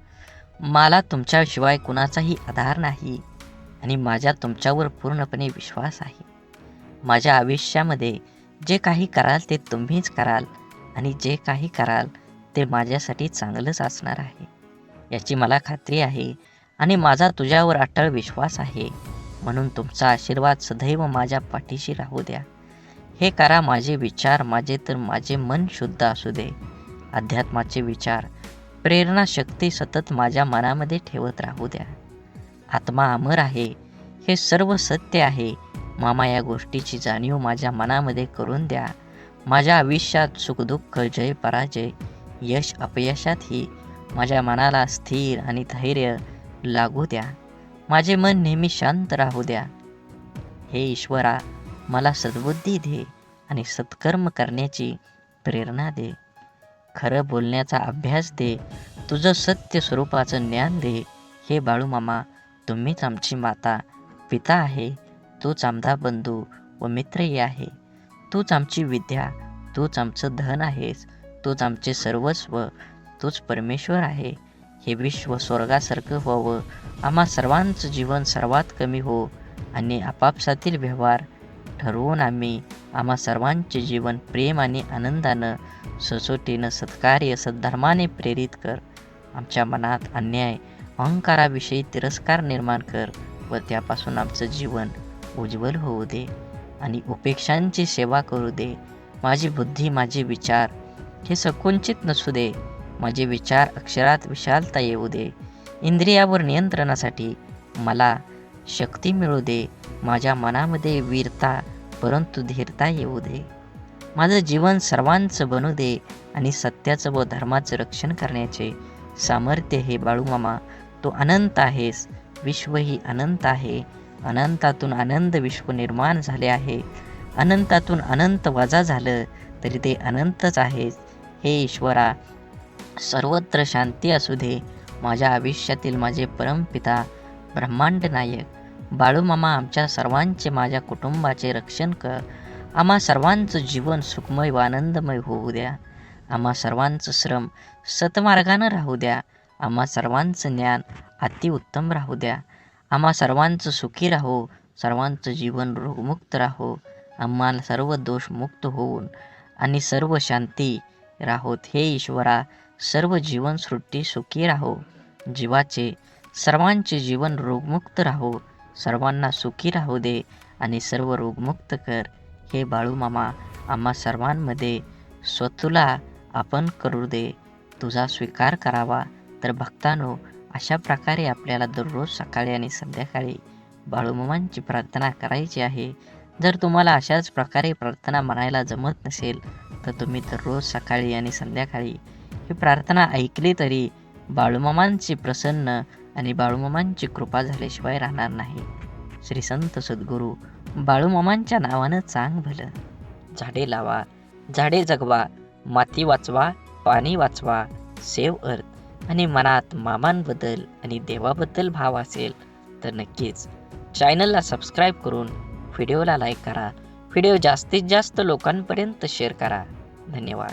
मला तुमच्याशिवाय कुणाचाही आधार नाही आणि माझा तुमच्यावर पूर्णपणे विश्वास आहे. माझ्या आयुष्यामध्ये जे काही कराल ते तुम्हीच कराल आणि जे काही कराल ते माझ्यासाठी चांगलंच असणार आहे याची मला खात्री आहे आणि माझा तुझ्यावर अटळ विश्वास आहे. म्हणून तुमचा आशीर्वाद सदैव माझ्या पाठीशी राहू द्या. हे करा माझे विचार माझे मन शुद्ध असू दे. अध्यात्माचे विचार, प्रेरणा शक्ती सतत माझ्या मनामध्ये ठेवत राहू द्या. आत्मा अमर आहे, हे सर्व सत्य आहे. मामा, या गोष्टीची जाणीव माझ्या मनामध्ये करून द्या. माझ्या आयुष्यात सुखदुःख, जय पराजय, यश अपयशातही माझ्या मनाला स्थिर आणि धैर्य लागू द्या. माझे मन नेहमी शांत राहू द्या. हे ईश्वरा, मला सद्बुद्धी दे आणि सत्कर्म करण्याची प्रेरणा दे. खरं बोलण्याचा अभ्यास दे. तुझं सत्य स्वरूपाचं ज्ञान दे. हे बाळूमामा, तुम्हीच आमची माता पिता आहे. तूच आमचा बंधू व मित्रही आहे. तूच आमची विद्या, तूच आमचं धन आहेस. तूच आमचे सर्वस्व, तूच परमेश्वर आहे. हे विश्व स्वर्गासारखं व्हावं, आम्हा सर्वांचं जीवन सर्वात कमी हो आणि आपापसातील व्यवहार ठरवून आम्हा सर्वांचे जीवन प्रेम आणि आनंदानं, सचोटीनं, सत्कार्य, सद्धर्माने प्रेरित कर. आमच्या मनात अन्याय, अहंकाराविषयी तिरस्कार निर्माण कर व त्यापासून आमचं जीवन उज्ज्वल होऊ दे आणि उपेक्षांची सेवा करू दे. माझी बुद्धी, माझे विचार हे संकुचित नसू दे. माझे विचार अक्षरात विशालता येऊ दे. इंद्रियावर नियंत्रणासाठी मला शक्ती मिळू दे. माझ्या मनामध्ये वीरता परंतु धीरता येऊ दे. माझं जीवन सर्वांचं बनू दे आणि सत्याचं व धर्माचं रक्षण करण्याचे सामर्थ्य हे बाळूमामा, तू अनंत आहेस. विश्व ही अनंत आहे. अनंतातून आनंद विश्व निर्माण झाले आहे. अनंतातून अनंत वजा झालं तरी ते अनंतच आहेस. हे ईश्वरा, सर्वत्र शांती असू दे. माझ्या आयुष्यातील माझे परमपिता ब्रह्मांड नायक बाळूमामा, आमच्या सर्वांचे, माझ्या कुटुंबाचे रक्षण कर. आम्हा सर्वांचं जीवन सुखमय व आनंदमय होऊ द्या. आम्हा सर्वांचं श्रम सतमार्गानं राहू द्या. आम्हा सर्वांचं ज्ञान अतिउत्तम राहू द्या. आम्हा सर्वांचं सुखी राहो. सर्वांचं जीवन रोगमुक्त राहो. आम्हाला सर्व दोषमुक्त होऊन आणि सर्व शांती राहोत. हे ईश्वरा, सर्व जीवनसृष्टी सुखी राहो. जीवाचे सर्वांचे जीवन रोगमुक्त राहो. सर्वांना सुखी राहू दे आणि सर्व रोगमुक्त कर. हे बाळूमामा, आम्हा सर्वांमध्ये स्वतःला आपण करू दे. तुझा स्वीकार करावा. तर भक्तांनो, अशा प्रकारे आपल्याला दररोज सकाळी आणि संध्याकाळी बाळूमामांची प्रार्थना करायची आहे. जर तुम्हाला अशाच प्रकारे प्रार्थना म्हणायला जमत नसेल तर तुम्ही दररोज सकाळी आणि संध्याकाळी ही प्रार्थना ऐकली तरी बाळूमामांची प्रसन्न आणि बाळूमामांची कृपा झाल्याशिवाय राहणार नाही. श्री संत सद्गुरू बाळूमामांच्या नावानं चांग भलं. झाडे लावा, झाडे जगवा, माती वाचवा, पाणी वाचवा, सेव्ह अर्थ आणि मनात मामांबद्दल आणि देवाबद्दल भाव असेल तर नक्कीच चॅनलला सबस्क्राईब करून व्हिडिओला लाईक करा. व्हिडिओ जास्तीत जास्त लोकांपर्यंत शेअर करा. धन्यवाद.